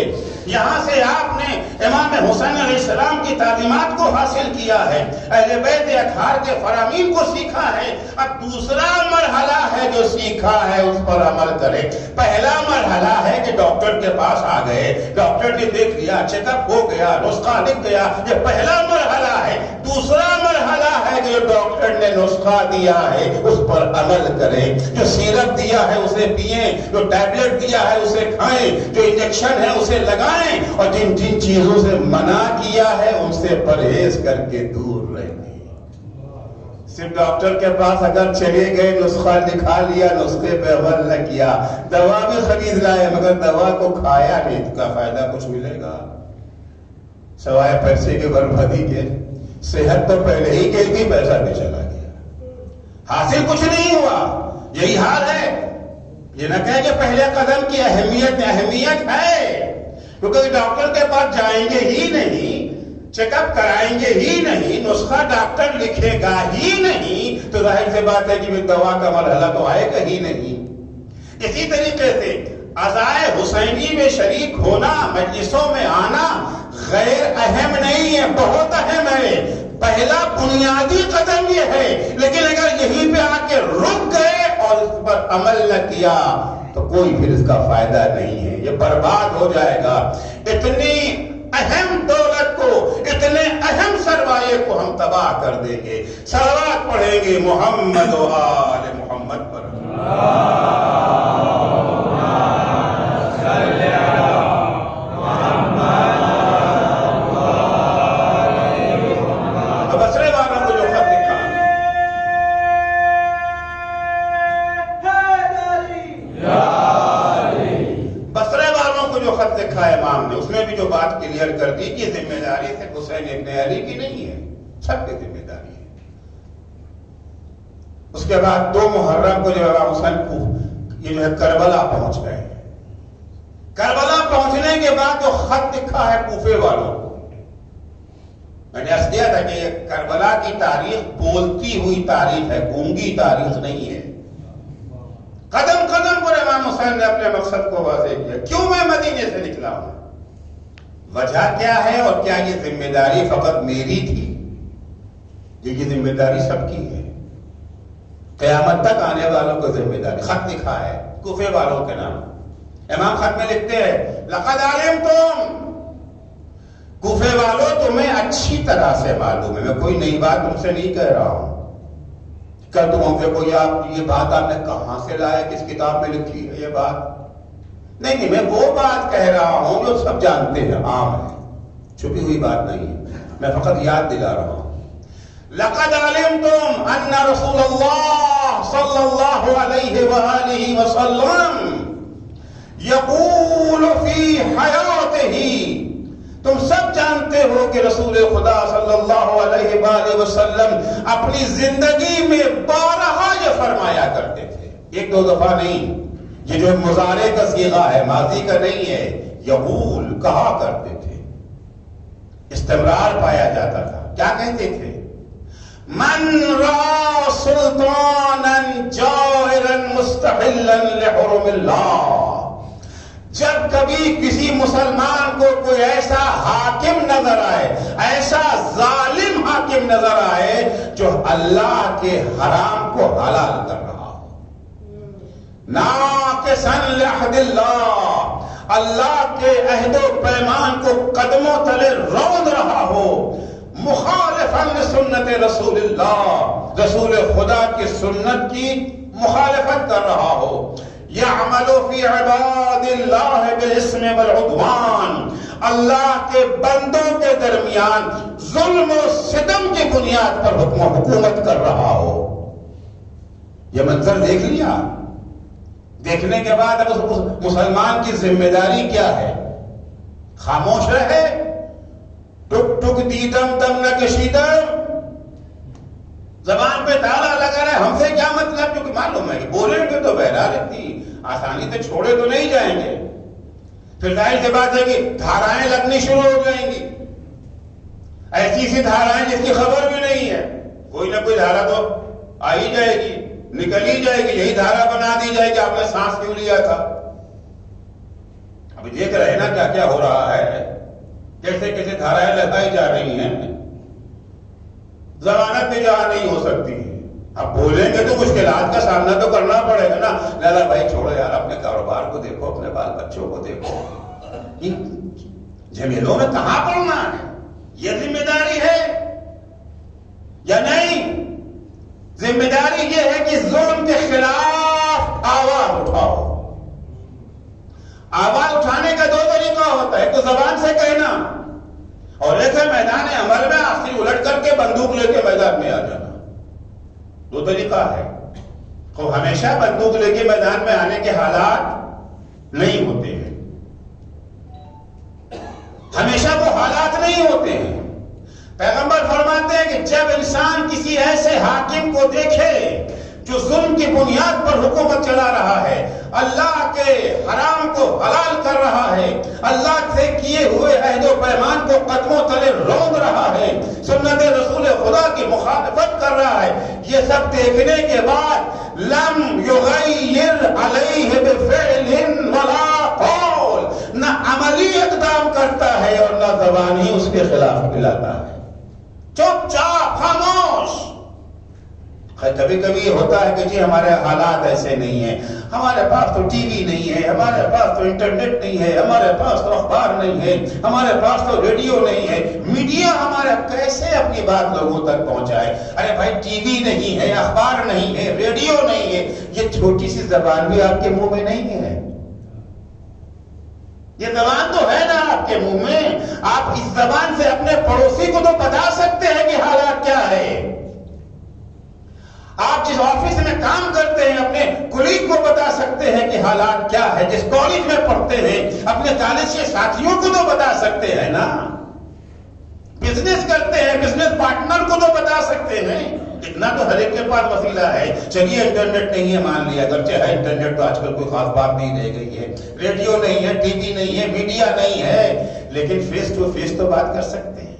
یہاں سے آپ نے امام حسین علیہ السلام کی تعلیمات کو حاصل کیا ہے، اہل بیت اطہار کے فرامین کو سیکھا ہے۔ اب دوسرا مرحلہ ہے جو سیکھا ہے اس پر عمل کرے۔ پہلا مرحلہ ہے کہ ڈاکٹر کے پاس آ گئے، ڈاکٹر نے دیکھ لیا، چیک اپ ہو گیا، نسخہ لکھ گیا، یہ پہلا مرحلہ ہے۔ دوسرا مرحلہ ہے کہ جو ڈاکٹر نے نسخہ دیا ہے اس پر عمل کرے، جو سیرپ دیا ہے اسے پئیں، جو ٹیبلٹ دیا ہے اسے کھائیں، جو انجیکشن ہے اسے لگائیں، اور جن جن چیزوں سے منع کیا ہے ان سے پرہیز کر کے دور رہیں۔ صرف ڈاکٹر کے پاس اگر چلے گئے، نسخہ دکھا لیا، نسخے پہ عمل نہ کیا، دوا بھی خرید لائے مگر دوا کو کھایا نہیں، تو کا فائدہ کچھ ملے گا سوائے پیسے کے بربادی کے؟ صحت تو پہلے ہی گئی تھی، پیسہ بھی چلا گیا، حاصل کچھ نہیں ہوا۔ یہی حال ہے، یہ نہ کہے کہ پہلے قدم کی اہمیت ہے، کیونکہ ڈاکٹر کے پاس جائیں گے ہی نہیں، چیک اپ کرائیں گے ہی نہیں، نسخہ ڈاکٹر لکھے گا ہی نہیں، تو ظاہر سی بات ہے کہ دوا کا مرحلہ تو آئے گا ہی نہیں۔ اسی طریقے سے عزائے حسینی میں شریک ہونا، مجلسوں میں آنا غیر اہم نہیں ہے، بہت اہم ہے، پہلا بنیادی قدم یہ ہے۔ لیکن اگر یہیں پہ آ کے رک گئے اور اس پر عمل نہ کیا تو کوئی پھر اس کا فائدہ نہیں ہے، یہ برباد ہو جائے گا۔ اتنی اہم دولت کو، اتنے اہم سرمایے کو ہم تباہ کر دیں گے۔ صلوات پڑھیں گے محمد و آل محمد پر۔ امام نے اس میں بھی جو بات کلیئر کر دی کہ ذمہ داری صرف حسین ابن علی کی نہیں ہے، سب کی ذمہ داری ہے۔ اس کے بعد 2 محرم کو جو امام حسین کو یہ جو ہے کربلا پہنچ گئے، کربلا پہنچنے کے بعد جو خط لکھا ہے کوفے والوں کو، میں نے عرض کیا تھا کہ یہ کربلا کی تاریخ بولتی ہوئی تاریخ ہے، گونگی تاریخ نہیں ہے۔ قدم قدم پر امام حسین نے اپنے مقصد کو واضح کیا، کیوں میں مدینے سے نکلا ہوں، وجہ کیا ہے، اور کیا یہ ذمہ داری فقط میری تھی؟ یہ ذمہ داری سب کی ہے، قیامت تک آنے والوں کو ذمہ داری۔ خط لکھا ہے کوفے والوں کے نام، امام خط میں لکھتے ہیں لقد علمتم، کوفے والوں تمہیں اچھی طرح سے معلوم ہے، میں کوئی نئی بات تم سے نہیں کہہ رہا ہوں، کل تم ہم سے کوئی یہ بات آپ نے کہاں سے لایا، کس کتاب میں لکھی ہے یہ بات؟ نہیں، میں وہ بات کہہ رہا ہوں جو سب جانتے ہیں، عام ہے، چھپی ہوئی بات نہیں ہے، میں فقط یاد دلا رہا ہوں۔ لقد علمتم ان رسول اللہ صلی اللہ علیہ وآلہ وسلم یقول فی حیاتہ، تم سب جانتے ہو کہ رسول خدا صلی اللہ علیہ وآلہ وسلم اپنی زندگی میں بارہا یہ فرمایا کرتے تھے، 1-2 دفعہ نہیں، یہ جو مضارع کا صیغہ ہے، ماضی کا نہیں ہے، یقول کہا کرتے تھے، استمرار پایا جاتا تھا۔ کیا کہتے تھے؟ من را سلطانا جائرا مستحلا لحرم اللہ، جب کبھی کسی مسلمان کو کوئی ایسا حاکم نظر آئے، ایسا ظالم حاکم نظر آئے جو اللہ کے حرام کو حلال کر رہا ہو، ناقصا لعہد اللہ، اللہ کے عہد و پیمان کو قدموں تلے روند رہا ہو، مخالفا لسنت رسول اللہ، رسول خدا کی سنت کی مخالفت کر رہا ہو، یعمل فی عباد اللہ بالاسم والعدوان، اللہ کے بندوں کے درمیان ظلم و ستم کی بنیاد پر حکم و حکومت کر رہا ہو۔ یہ منظر دیکھ لیا، دیکھنے کے بعد اب اس مسلمان کی ذمہ داری کیا ہے؟ خاموش رہے؟ ٹک ٹک دیدم دم نہ کشیدم، زبان پہ تالا لگا رہے، ہم سے کیا مطلب؟ کیونکہ معلوم ہے کہ بولیں گے تو بہرحال اتنی آسانی سے چھوڑے تو نہیں جائیں گے، پھر ظاہر سی بات ہے کہ دھارائیں لگنی شروع ہو جائیں گی، ایسی سی دھارائیں جس کی خبر بھی نہیں ہے، کوئی نہ کوئی دھارا تو آ ہی جائے گی، نکل ہی جائے گی، یہی دھارا بنا دی جائے کہ آپ نے سانس کیوں لیا تھا۔ ابھی دیکھ رہے نا کیا کیا ہو رہا ہے، کیسے کیسے دھارائیں لگائی جا رہی ہیں، ضمانت بھی جہاں نہیں ہو سکتی، اب بولیں گے تو مشکلات کا سامنا تو کرنا پڑے گا نا۔ لالا بھائی چھوڑو یار، اپنے کاروبار کو دیکھو، اپنے بال بچوں کو دیکھو، ان جھمیلوں میں کہاں پڑنا ہے؟ یہ ذمہ داری ہے یا نہیں؟ ذمہ داری یہ ہے کہ ظلم کے خلاف آواز اٹھاؤ۔ آواز اٹھانے کا دو طریقہ ہوتا ہے، ایک تو زبان سے کہنا، اور ایک ہے میدان عمل میں آخری الٹ کر کے بندوق لے کے میدان میں آ جانا۔ دو طریقہ ہے، تو ہمیشہ بندوق لے کے میدان میں آنے کے حالات نہیں ہوتے ہیں، ہمیشہ وہ حالات نہیں ہوتے ہیں۔ پیغمبر فرماتے ہیں کہ جب انسان کسی ایسے حاکم کو دیکھے جو ظلم کی بنیاد پر حکومت چلا رہا ہے، اللہ کے حرام کو حلال کر رہا ہے، اللہ سے کیے ہوئے عہد و پیمان کو قدموں تلے رونگ رہا ہے، سنت رسول خدا کی مخالفت کر رہا ہے، یہ سب دیکھنے کے بعد لم یغیر علیہ بفعل ولا قول، نہ عملی اقدام کرتا ہے اور نہ زبانی اس کے خلاف ملاتا ہے، چپ چاپ خاموش۔ کبھی کبھی یہ ہوتا ہے کہ جی ہمارے حالات ایسے نہیں ہیں، ہمارے پاس تو ٹی وی نہیں ہے، ہمارے پاس تو انٹرنیٹ نہیں ہے، ہمارے پاس تو اخبار نہیں ہے، ہمارے پاس تو ریڈیو نہیں ہے، میڈیا ہمارا کیسے اپنی بات لوگوں تک پہنچائے؟ ارے بھائی ٹی وی نہیں ہے، اخبار نہیں ہے، ریڈیو نہیں ہے، یہ چھوٹی سی زبان بھی آپ کے منہ میں نہیں ہے، یہ زبان تو ہے نا آپ کے منہ میں، آپ اس زبان سے اپنے پڑوسی کو تو بتا سکتے ہیں کہ حالات کیا ہے، آپ جس آفس میں کام کرتے ہیں اپنے کولیگ کو بتا سکتے ہیں کہ حالات کیا ہے، جس کالج میں پڑھتے ہیں اپنے کالج کے ساتھیوں کو تو بتا سکتے ہیں نا، بزنس کرتے ہیں بزنس پارٹنر کو تو بتا سکتے ہیں، اتنا تو ہر ایک کے پاس وسیلہ ہے۔ چلیے انٹرنیٹ نہیں ہے مان لیا، اگرچہ ہے انٹرنیٹ تو آج کل کوئی خاص بات نہیں رہ گئی ہے، ریڈیو نہیں ہے، ٹی وی نہیں ہے، میڈیا نہیں ہے، لیکن فیس ٹو فیس تو بات کر سکتے ہیں۔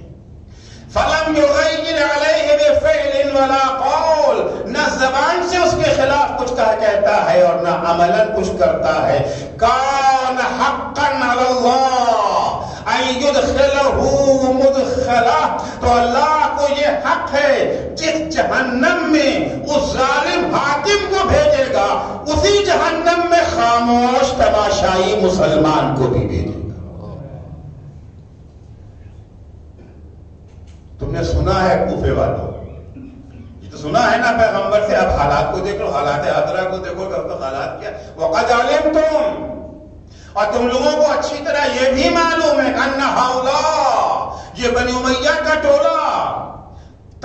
فَلَمْ يُغَيِّرْ عَلَيْهِ بِفِعْلٍ وَلَا قَوْلٍ، نہ زبان سے اس کے خلاف کچھ کہتا ہے اور نہ عملاً کچھ کرتا ہے۔ كَانَ حَقًّا عَلَى اللَّهِ أَن يُدْخِلَهُ مُدْخَلَهُ، تو اللہ کو یہ حق ہے جس جہنم میں اس ظالم حاکم کو بھیجے گا، اسی جہنم میں خاموش تماشائی مسلمان کو بھی بھیجے گا۔ تم نے سنا ہے کوفے والوں، یہ تو سنا ہے نا پیغمبر سے، اب حالات کو دیکھو، حالات حاضرہ کو دیکھو کہ اب تک حالات کیا۔ وَقَدْ عَلِمْتُمْ، اور تم لوگوں کو اچھی طرح یہ بھی معلوم ہے أَنَّ هَؤُلَاء، یہ بنی امیہ کا ٹولہ،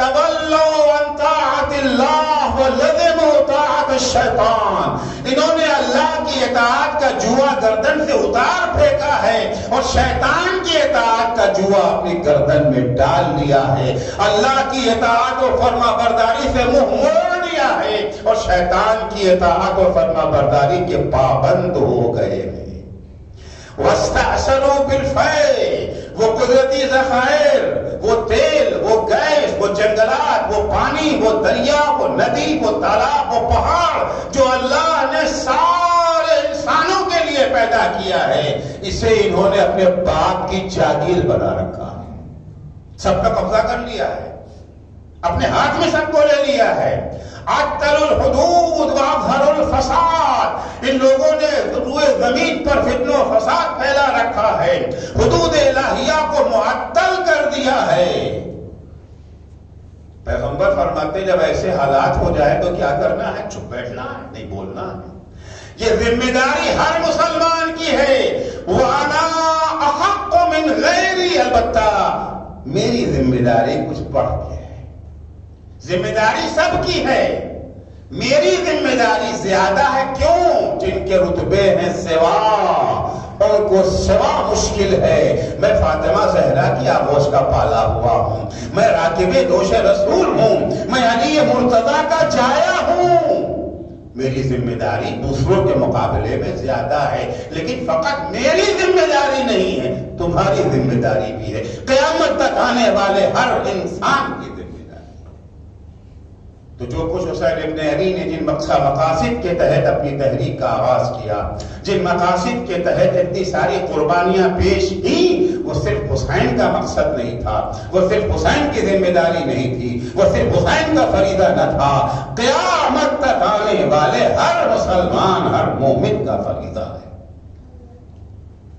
تَوَلَّوْا عَنْ طَاعَةِ اللَّهِ وَلَزِمُوا طَاعَةَ الشَّيْطَانِ، انہوں نے اللہ کی اطاعت کا جوا گردن سے اتار پھینکا ہے اور شیطان کی اطاعت کا جوا اپنی گردن میں ڈال لیا ہے، اللہ کی اطاعت و فرما برداری سے منہ موڑ لیا ہے اور شیطان کی اطاعت و فرما برداری کے پابند ہو گئے ہیں۔ وَاسْتَأْصَلُوا بِالْفَيْءِ، وہ قدرتی ذخائر، وہ تیل، وہ گیس، وہ جنگلات، وہ پانی، وہ دریا، وہ ندی، وہ تالاب، وہ پہاڑ جو اللہ نے سارے انسانوں کے لیے پیدا کیا ہے، اسے انہوں نے اپنے باپ کی جاگیر بنا رکھا ہے، سب کا قبضہ کر لیا ہے، اپنے ہاتھ میں سب کو لے لیا ہے۔ عطلوا الحدود واظہروا الفساد، ان لوگوں نے روئے زمین پر فتنہ و فساد پھیلا رکھا ہے، حدود الہیہ کو معطل کر دیا ہے۔ پیغمبر فرماتے جب ایسے حالات ہو جائے تو کیا کرنا ہے؟ چپ بیٹھنا ہے، نہیں بولنا ہے۔ یہ ذمہ داری ہر مسلمان کی ہے. وَأَنَا أَحَقُّ مِنْ غَيْرِي، البتہ میری ذمہ داری کچھ بڑھ کے ہے. ذمہ داری سب کی ہے، میری ذمہ داری زیادہ ہے. کیوں؟ جن کے رتبے ہیں سوا، ان کو سوا مشکل ہے. میں فاطمہ زہرا کی آغوش کا پالا ہوا ہوں، میں راکب دوش رسول ہوں، میں علی مرتضیٰ کا جایا ہوں. میری ذمہ داری دوسروں کے مقابلے میں زیادہ ہے، لیکن فقط میری ذمہ داری نہیں ہے، تمہاری ذمہ داری بھی ہے. قیامت تک آنے والے ہر انسان کی ذمہ داری. تو جو کچھ حسین ابن علی نے جن مقاصد کے تحت اپنی تحریک کا آغاز کیا، جن مقاصد کے تحت اتنی ساری قربانیاں پیش کی، وہ صرف حسین کا مقصد نہیں تھا، وہ صرف حسین کی ذمہ داری نہیں تھی، وہ صرف حسین کا فریضہ نہ تھا، قیامت تک آنے والے ہر مسلمان، ہر مومن کا فریضہ ہے.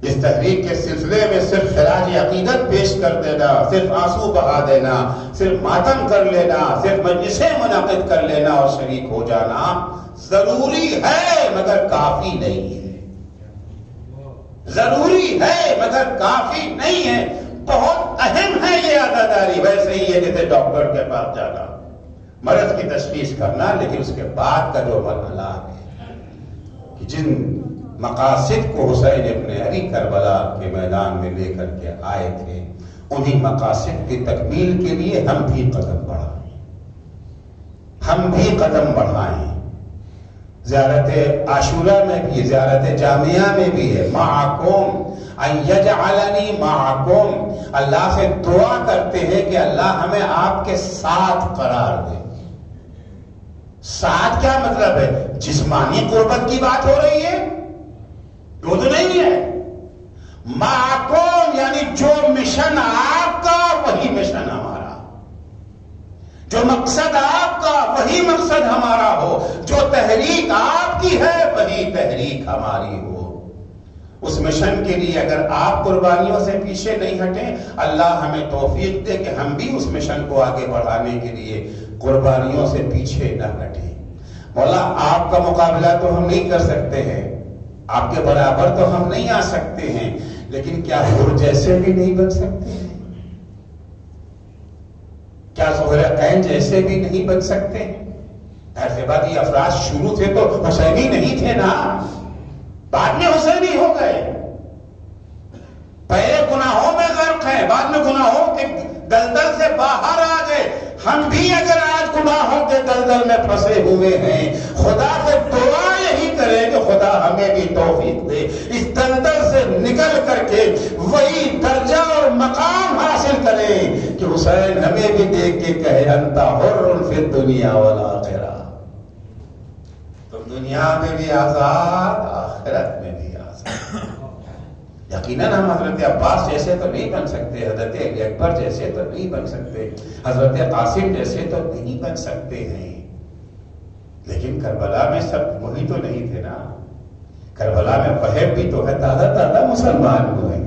اس تحریک کے سلسلے میں صرف خراج عقیدت پیش کر دینا، صرف آنسو بہا دینا، صرف ماتم کر لینا، صرف مجلسیں منعقد کر لینا اور شریک ہو جانا ضروری ہے مگر کافی نہیں ہے. ضروری ہے مگر کافی نہیں ہے. بہت اہم ہے یہ عزاداری. ویسے ہی ہے جیسے ڈاکٹر کے پاس جانا، مرض کی تشخیص کرنا، لیکن اس کے بعد کا جو مرحلہ ہے کہ جن مقاصد کو حسین ابن علی کربلا کے میدان میں لے کر کے آئے تھے، انہی مقاصد کی تکمیل کے لیے ہم بھی قدم بڑھائیں، ہم بھی قدم بڑھائیں. زیارت عاشورہ میں بھی، زیارت جامعہ میں بھی ہے، معکم ان یجعلنی معکم. اللہ سے دعا کرتے ہیں کہ اللہ ہمیں آپ کے ساتھ قرار دے. ساتھ کیا مطلب ہے؟ جسمانی قربت کی بات ہو رہی ہے؟ وہ تو نہیں ہے. معکم یعنی جو مشن آپ کا وہی مشن ہمارا، جو مقصد آپ کا وہی مقصد ہمارا ہو، جو تحریک آپ کی ہے وہی تحریک ہماری ہو. اس مشن کے لیے اگر آپ قربانیوں سے پیچھے نہیں ہٹیں، اللہ ہمیں توفیق دے کہ ہم بھی اس مشن کو آگے بڑھانے کے لیے قربانیوں سے پیچھے نہ ہٹیں. مولا آپ کا مقابلہ تو ہم نہیں کر سکتے ہیں، آپ کے برابر تو ہم نہیں آ سکتے ہیں، لیکن کیا حور جیسے بھی نہیں بن سکتے ہیں؟ کیا زہرقین جیسے بھی نہیں بن سکتے؟ ایسے بات یہ افراد شروع تھے تو حسینی نہیں تھے نا، بعد میں حسینی ہو گئے. پہلے گناہوں میں غرق ہیں، بعد میں گناہوں کے دلدل سے باہر آ گئے. ہم بھی اگر آج گناہوں کے دلدل میں پھنسے ہوئے ہیں، خدا سے دعا یہی کریں کہ خدا ہمیں بھی توفیق دے اس دلدل سے نکل کر کے وہی درجہ اور مقام حاصل کریں کہ حسین ہمیں بھی دیکھ کے کہے انت حر فی الدنیا والآخرہ. تم دنیا میں بھی آزاد، آخرت میں بھی آزاد. یقیناً ہم حضرت عباس جیسے تو نہیں بن سکتے، حضرت علی اکبر جیسے تو نہیں بن سکتے، حضرت قاسم جیسے تو نہیں بن سکتے ہیں، لیکن کربلا میں سب وہی تو نہیں تھے نا. کربلا میں فہم بھی تو ہے، تازہ تازہ مسلمان ہوئے،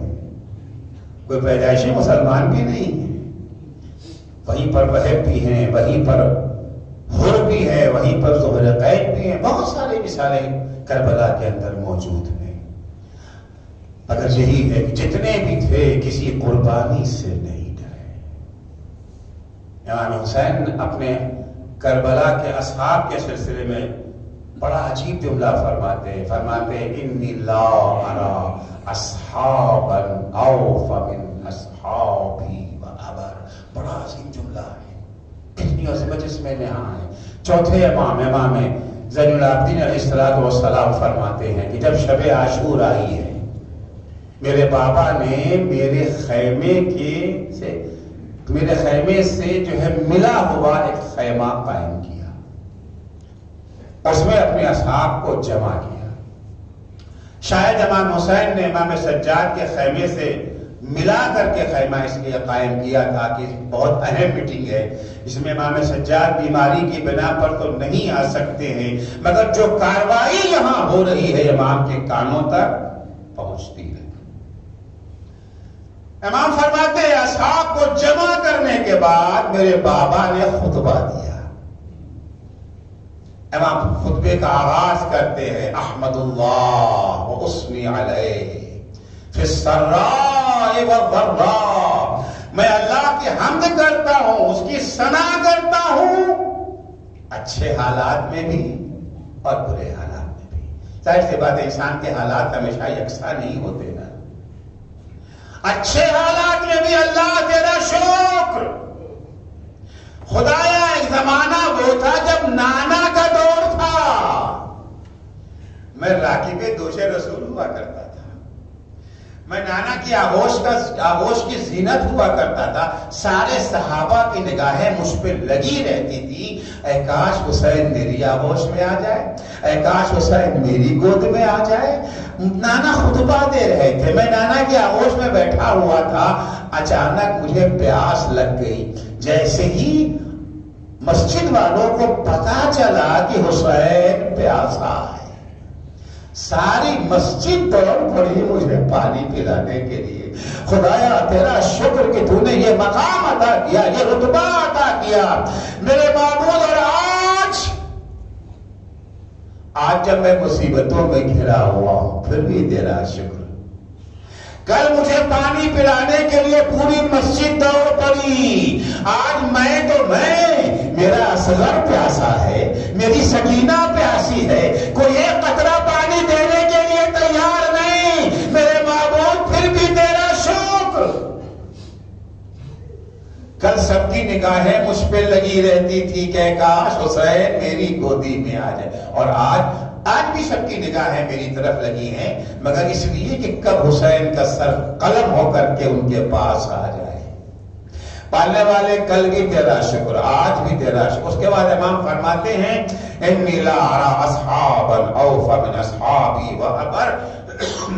کوئی پیدائشی مسلمان بھی نہیں ہے. وہیں پر فہم بھی ہیں، وہیں پر حر بھی ہے، وہیں پر زہرقین بھی ہیں. بہت سارے مثالیں کربلا کے اندر موجود ہیں. اگر یہی ہے کہ جتنے بھی تھے کسی قربانی سے نہیں ڈرے. امام حسین اپنے کربلا کے اصحاب کے سلسلے میں بڑا عجیب جملہ فرماتے ہیں انی لا ارا اصحابا اوف من اصحابی و ابر. بڑا عظیم جملہ ہے، کتنی عظمت اس میں نہاں ہے. چوتھے امام زین العابدین علیہ السلام فرماتے ہیں کہ جب شب عاشور آئی ہے، میرے بابا نے میرے خیمے سے جو ہے ملا ہوا ایک خیمہ قائم کیا، اس میں اپنے اصحاب کو جمع کیا. شاید امام حسین نے امام سجاد کے خیمے سے ملا کر کے خیمہ اس لیے قائم کیا تھا کہ بہت اہم میٹنگ ہے، اس میں امام سجاد بیماری کی بنا پر تو نہیں آ سکتے ہیں، مگر جو کارروائی یہاں ہو رہی ہے امام کے کانوں تک پہنچتی ہے. امام فرماتے ہیں اصحاب کو جمع کرنے کے بعد میرے بابا نے خطبہ دیا. امام خطبے کا آغاز کرتے ہیں احمد اللہ و اسمی علیہ فی السراء والضراء، میں اللہ کی حمد کرتا ہوں، اس کی ثنا کرتا ہوں، اچھے حالات میں بھی اور برے حالات میں بھی۔ ظاہر سی بات ہے انسان کے حالات ہمیشہ یکساں نہیں ہوتے نا، اچھے حالات میں بھی اللہ تیرا شکر۔ خدایا ایک زمانہ وہ تھا جب نانا کا دور تھا، میں راکب دوش رسول ہوا کرتا تھا، میں نانا کی آغوش کی زینت ہوا کرتا تھا، سارے صحابہ کی نگاہیں مجھ پہ لگی رہتی تھی، اے کاش حسین میری آغوش میں آ جائے، اے کاش حسین میری گود میں آ جائے۔ نانا خطبہ دے رہے تھے، میں نانا کی آغوش میں بیٹھا ہوا تھا، اچانک مجھے پیاس لگ گئی۔ جیسے ہی مسجد والوں کو پتا چلا کہ حسین پیاسا ہے، ساری مسجد دوڑ پڑی مجھے پانی پلانے کے لیے۔ خدایا تیرا شکر کہ تو نے یہ مقام عطا کیا، یہ رتبہ عطا کیا میرے معبود۔ اور آج جب میں مصیبتوں میں گھرا ہوا ہوں پھر بھی تیرا شکر۔ کل مجھے پانی پلانے کے لیے پوری مسجد دوڑ پڑی، آج میرا اصغر پیاسا ہے، میری سکینہ پیاسی ہے، کوئی ایک قطرہ پانی دینے کے لیے تیار نہیں، میرے معبود پھر بھی تیرا شکر۔ کل سب کی نگاہیں مجھ پہ لگی رہتی تھی کہ کاش حسین میری گودی میں آ جائے، اور آج بھی سب کی نگاہیں میری طرف لگی ہیں، مگر اس لیے کہ کب حسین کا سر قلم ہو کر کے ان کے پاس آ جائے۔ پالنے والے کل بھی تیرا شکر، آج بھی تیرا شکر۔ اس کے بعد امام فرماتے ہیں انی لا ارى اصحابا اوفى من اصحابی وابر،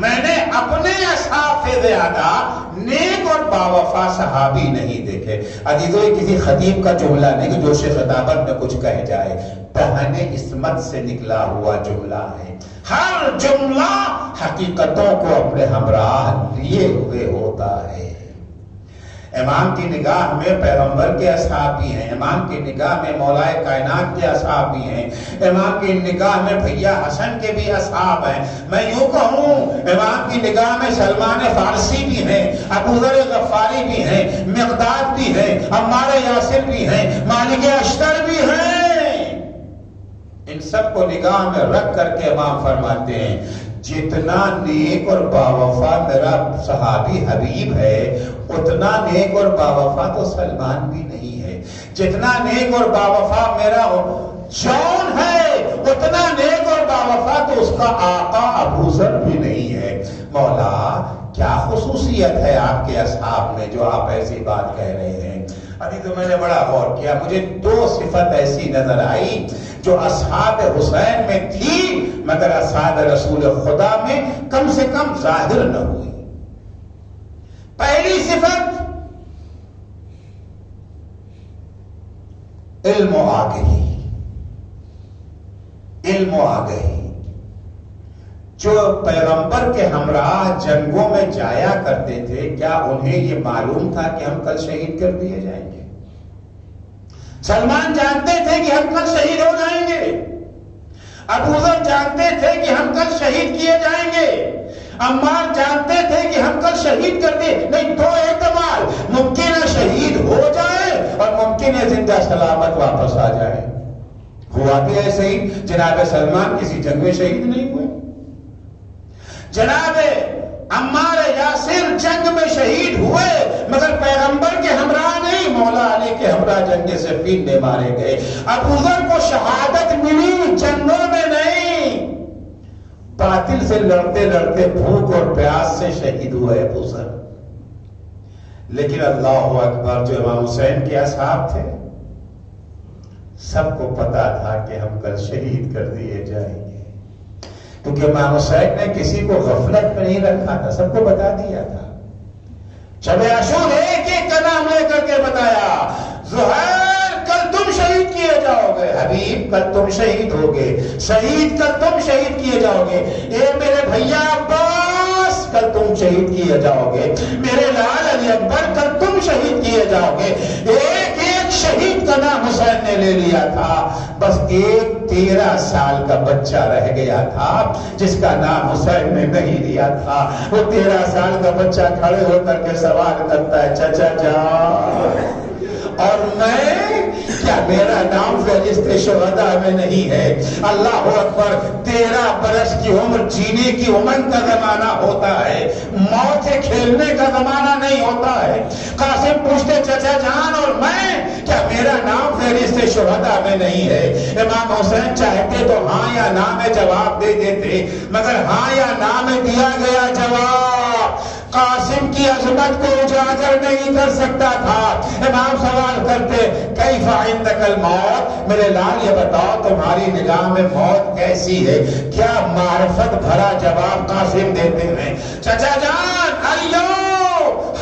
میں نے اپنے اصحاب سے زیادہ نیک اور باوفا صحابی نہیں دیکھے۔ عزیزو یہ کسی خطیب کا جملہ نہیں کہ جوش خطابت میں کچھ کہہ جائے، دہن عصمت سے نکلا ہوا جملہ ہے۔ ہر جملہ حقیقتوں کو اپنے ہمراہ لیے ہوئے ہوتا ہے۔ امام کی نگاہ میں پیغمبر کے اصحاب بھی ہیں، امام کی نگاہ میں مولا کائنات کے اصحاب بھی ہیں، امام کی نگاہ میں بھیا حسن کے بھی اصحاب ہیں۔ میں یوں کہوں امام کی نگاہ میں سلمان فارسی بھی ہیں، ابو ذر غفاری بھی ہیں، مقداد بھی ہیں، عمار یاسر بھی ہیں، مالک اشتر بھی ہیں۔ ان سب کو نگاہ میں رکھ کر کے امام فرماتے ہیں جتنا نیک اور باوفا میرا صحابی حبیب ہے اتنا نیک اور باوفا تو سلمان بھی نہیں ہے، جتنا نیک اور باوفا میرا جون ہے اتنا نیک اور باوفا تو اس کا آقا ابو ذر بھی نہیں ہے۔ مولا کیا خصوصیت ہے آپ کے اصحاب میں جو آپ ایسی بات کہہ رہے ہیں؟ ابھی تو میں نے بڑا غور کیا، مجھے دو صفت ایسی نظر آئی جو اصحاب حسین میں تھی مگر اصحاب رسول خدا میں کم سے کم ظاہر نہ ہوئی۔ پہلی صفت علم و آگہی، علم و آگہی۔ جو پیغمبر کے ہمراہ جنگوں میں جایا کرتے تھے کیا انہیں یہ معلوم تھا کہ ہم کل شہید کر دیے جائیں گے؟ سلمان جانتے تھے کہ ہم کل شہید ہو جائیں گے، ابو ذر جانتے تھے کہ ہم کل شہید کیے جائیں گے، عمار جانتے تھے کہ ہم کل شہید کر دیں۔ نہیں، دو احتمال، ممکن ہے شہید ہو جائے اور ممکن ہے زندہ سلامت واپس آ جائے۔ ہوا بھی ایسے ہی، جناب سلمان کسی جنگ میں شہید نہیں ہوئے، جناب عمار یاسر جنگ میں شہید ہوئے مگر پیغمبر کے ہمراہ نہیں، مولا علی کے ہمراہ جنگ صفین میں مارے گئے۔ ابو ذر کو شہادت ملی جنگوں میں نہیں، باطل سے لڑتے لڑتے بھوک اور پیاس سے شہید ہوئے ابو ذر۔ لیکن اللہ اکبر، جو امام حسین کے اصحاب تھے سب کو پتا تھا کہ ہم کل شہید کر دیے جائیں گے، کیونکہ امام حسین نے کسی کو غفلت میں نہیں رکھا تھا، سب کو بتا دیا تھا۔ شب عاشور ایک ایک کا نام لے کر کے بتایا، زہیر کل تم شہید کیے جاؤ گے، حبیب کل تم شہید ہوگے، شہید کل تم شہید کیے جاؤ گے، اے میرے بھیا عباس کل تم شہید کیے جاؤ گے، میرے لال علی اکبر کل تم شہید کیے جاؤ گے۔ ایک ایک شہید کا نام حسین نے لے لیا تھا، بس ایک 13 سال کا بچہ رہ گیا تھا جس کا نام حسین نے نہیں لیا تھا۔ وہ 13 سال کا بچہ کھڑے ہو کر کے سوال کرتا ہے، چچا جان اور میں کیا میرا نام فہرست شہداء میں نہیں ہے؟ اللہ اکبر، 13 برس کی عمر جینے کی امنگ کا زمانہ ہوتا ہے، موت سے کھیلنے کا زمانہ نہیں ہوتا ہے۔ قاسم پوچھتے چچا جان اور میں کیا میرا نام فہرست شہداء میں نہیں ہے؟ امام حسین چاہتے تو ہاں یا نا میں جواب دے دیتے، مگر ہاں یا نا میں دیا گیا جواب قاسم کی عظمت کو اجاگر نہیں کر سکتا تھا۔ امام سوال کرتے، کیف عندک الموت، میرے لال یہ بتاؤ تمہاری نگاہ میں موت کیسی ہے؟ کیا معرفت بھرا جواب قاسم دیتے ہیں، چچا جان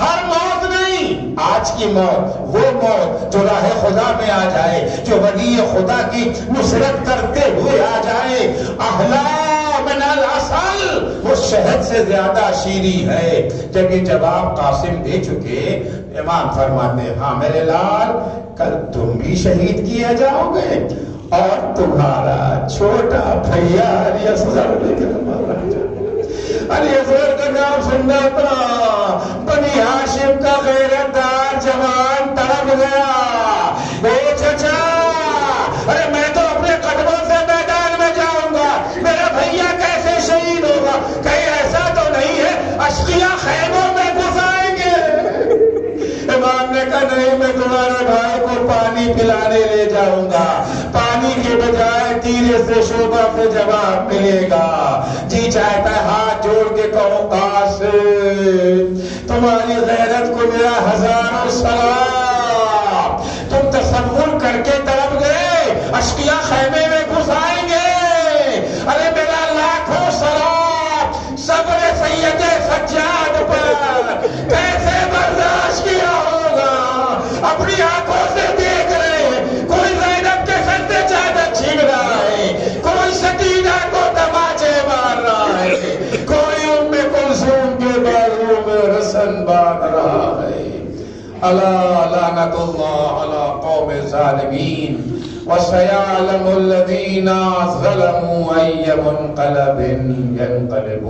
ہر موت نہیں، آج کی موت وہ موت جو راہ خدا میں آ جائے، جو ولی خدا کی نصرت کرتے ہوئے آ جائے، احلا من العسل، وہ شہد سے زیادہ شیریں ہے۔ جب یہ جواب قاسم دے چکے، امام فرماتے ہاں میرے لال کل تم بھی شہید کیے جاؤ گے اور تمہارا چھوٹا بھیا علی اصغر بھی مارا جائے۔ علی اصغر کا نام سننا تھا، بنی ہاشم کا غیرت دار جوان تڑپ گیا، اے چچا ارے میں تو اپنے قدموں سے میدان میں جاؤں گا، میرا بھیا کیسے شہید ہوگا؟ کہیں ایسا تو نہیں ہے اشقیاء خیموں میں گھس آئیں گے؟ امام نے کہا نہیں، میں تمہارے بھائی کو پانی پلانے لے جاؤں گا، پانی کے بجائے تیرے سے شعبہ سے جواب ملے گا۔ جی چاہتا ہے ہاتھ جوڑ کے کہو قاسم تمہاری غیرت کو میرا ہزاروں سلام، تم تصور کر کے تڑپ گئے اشقیاء خیمے میں گھس آئیں گے، ارے میرا لاکھوں سلام صبر سید سجاد پر، کیسے برداشت کیا ہوگا؟ اپنی آنکھوں سے دیکھ رہے کوئی زینب کے سر سے چادر چھین رہا ہے، کوئی سکینہ کو تماچے مار رہا ہے، کوئی ام کلثوم کے بازو میں رسن باندھ رہا ہے۔ الا لعنت اللہ علی قوم ظالمین وسيعلم الذين ظلموا أي منقلب ينقلبون۔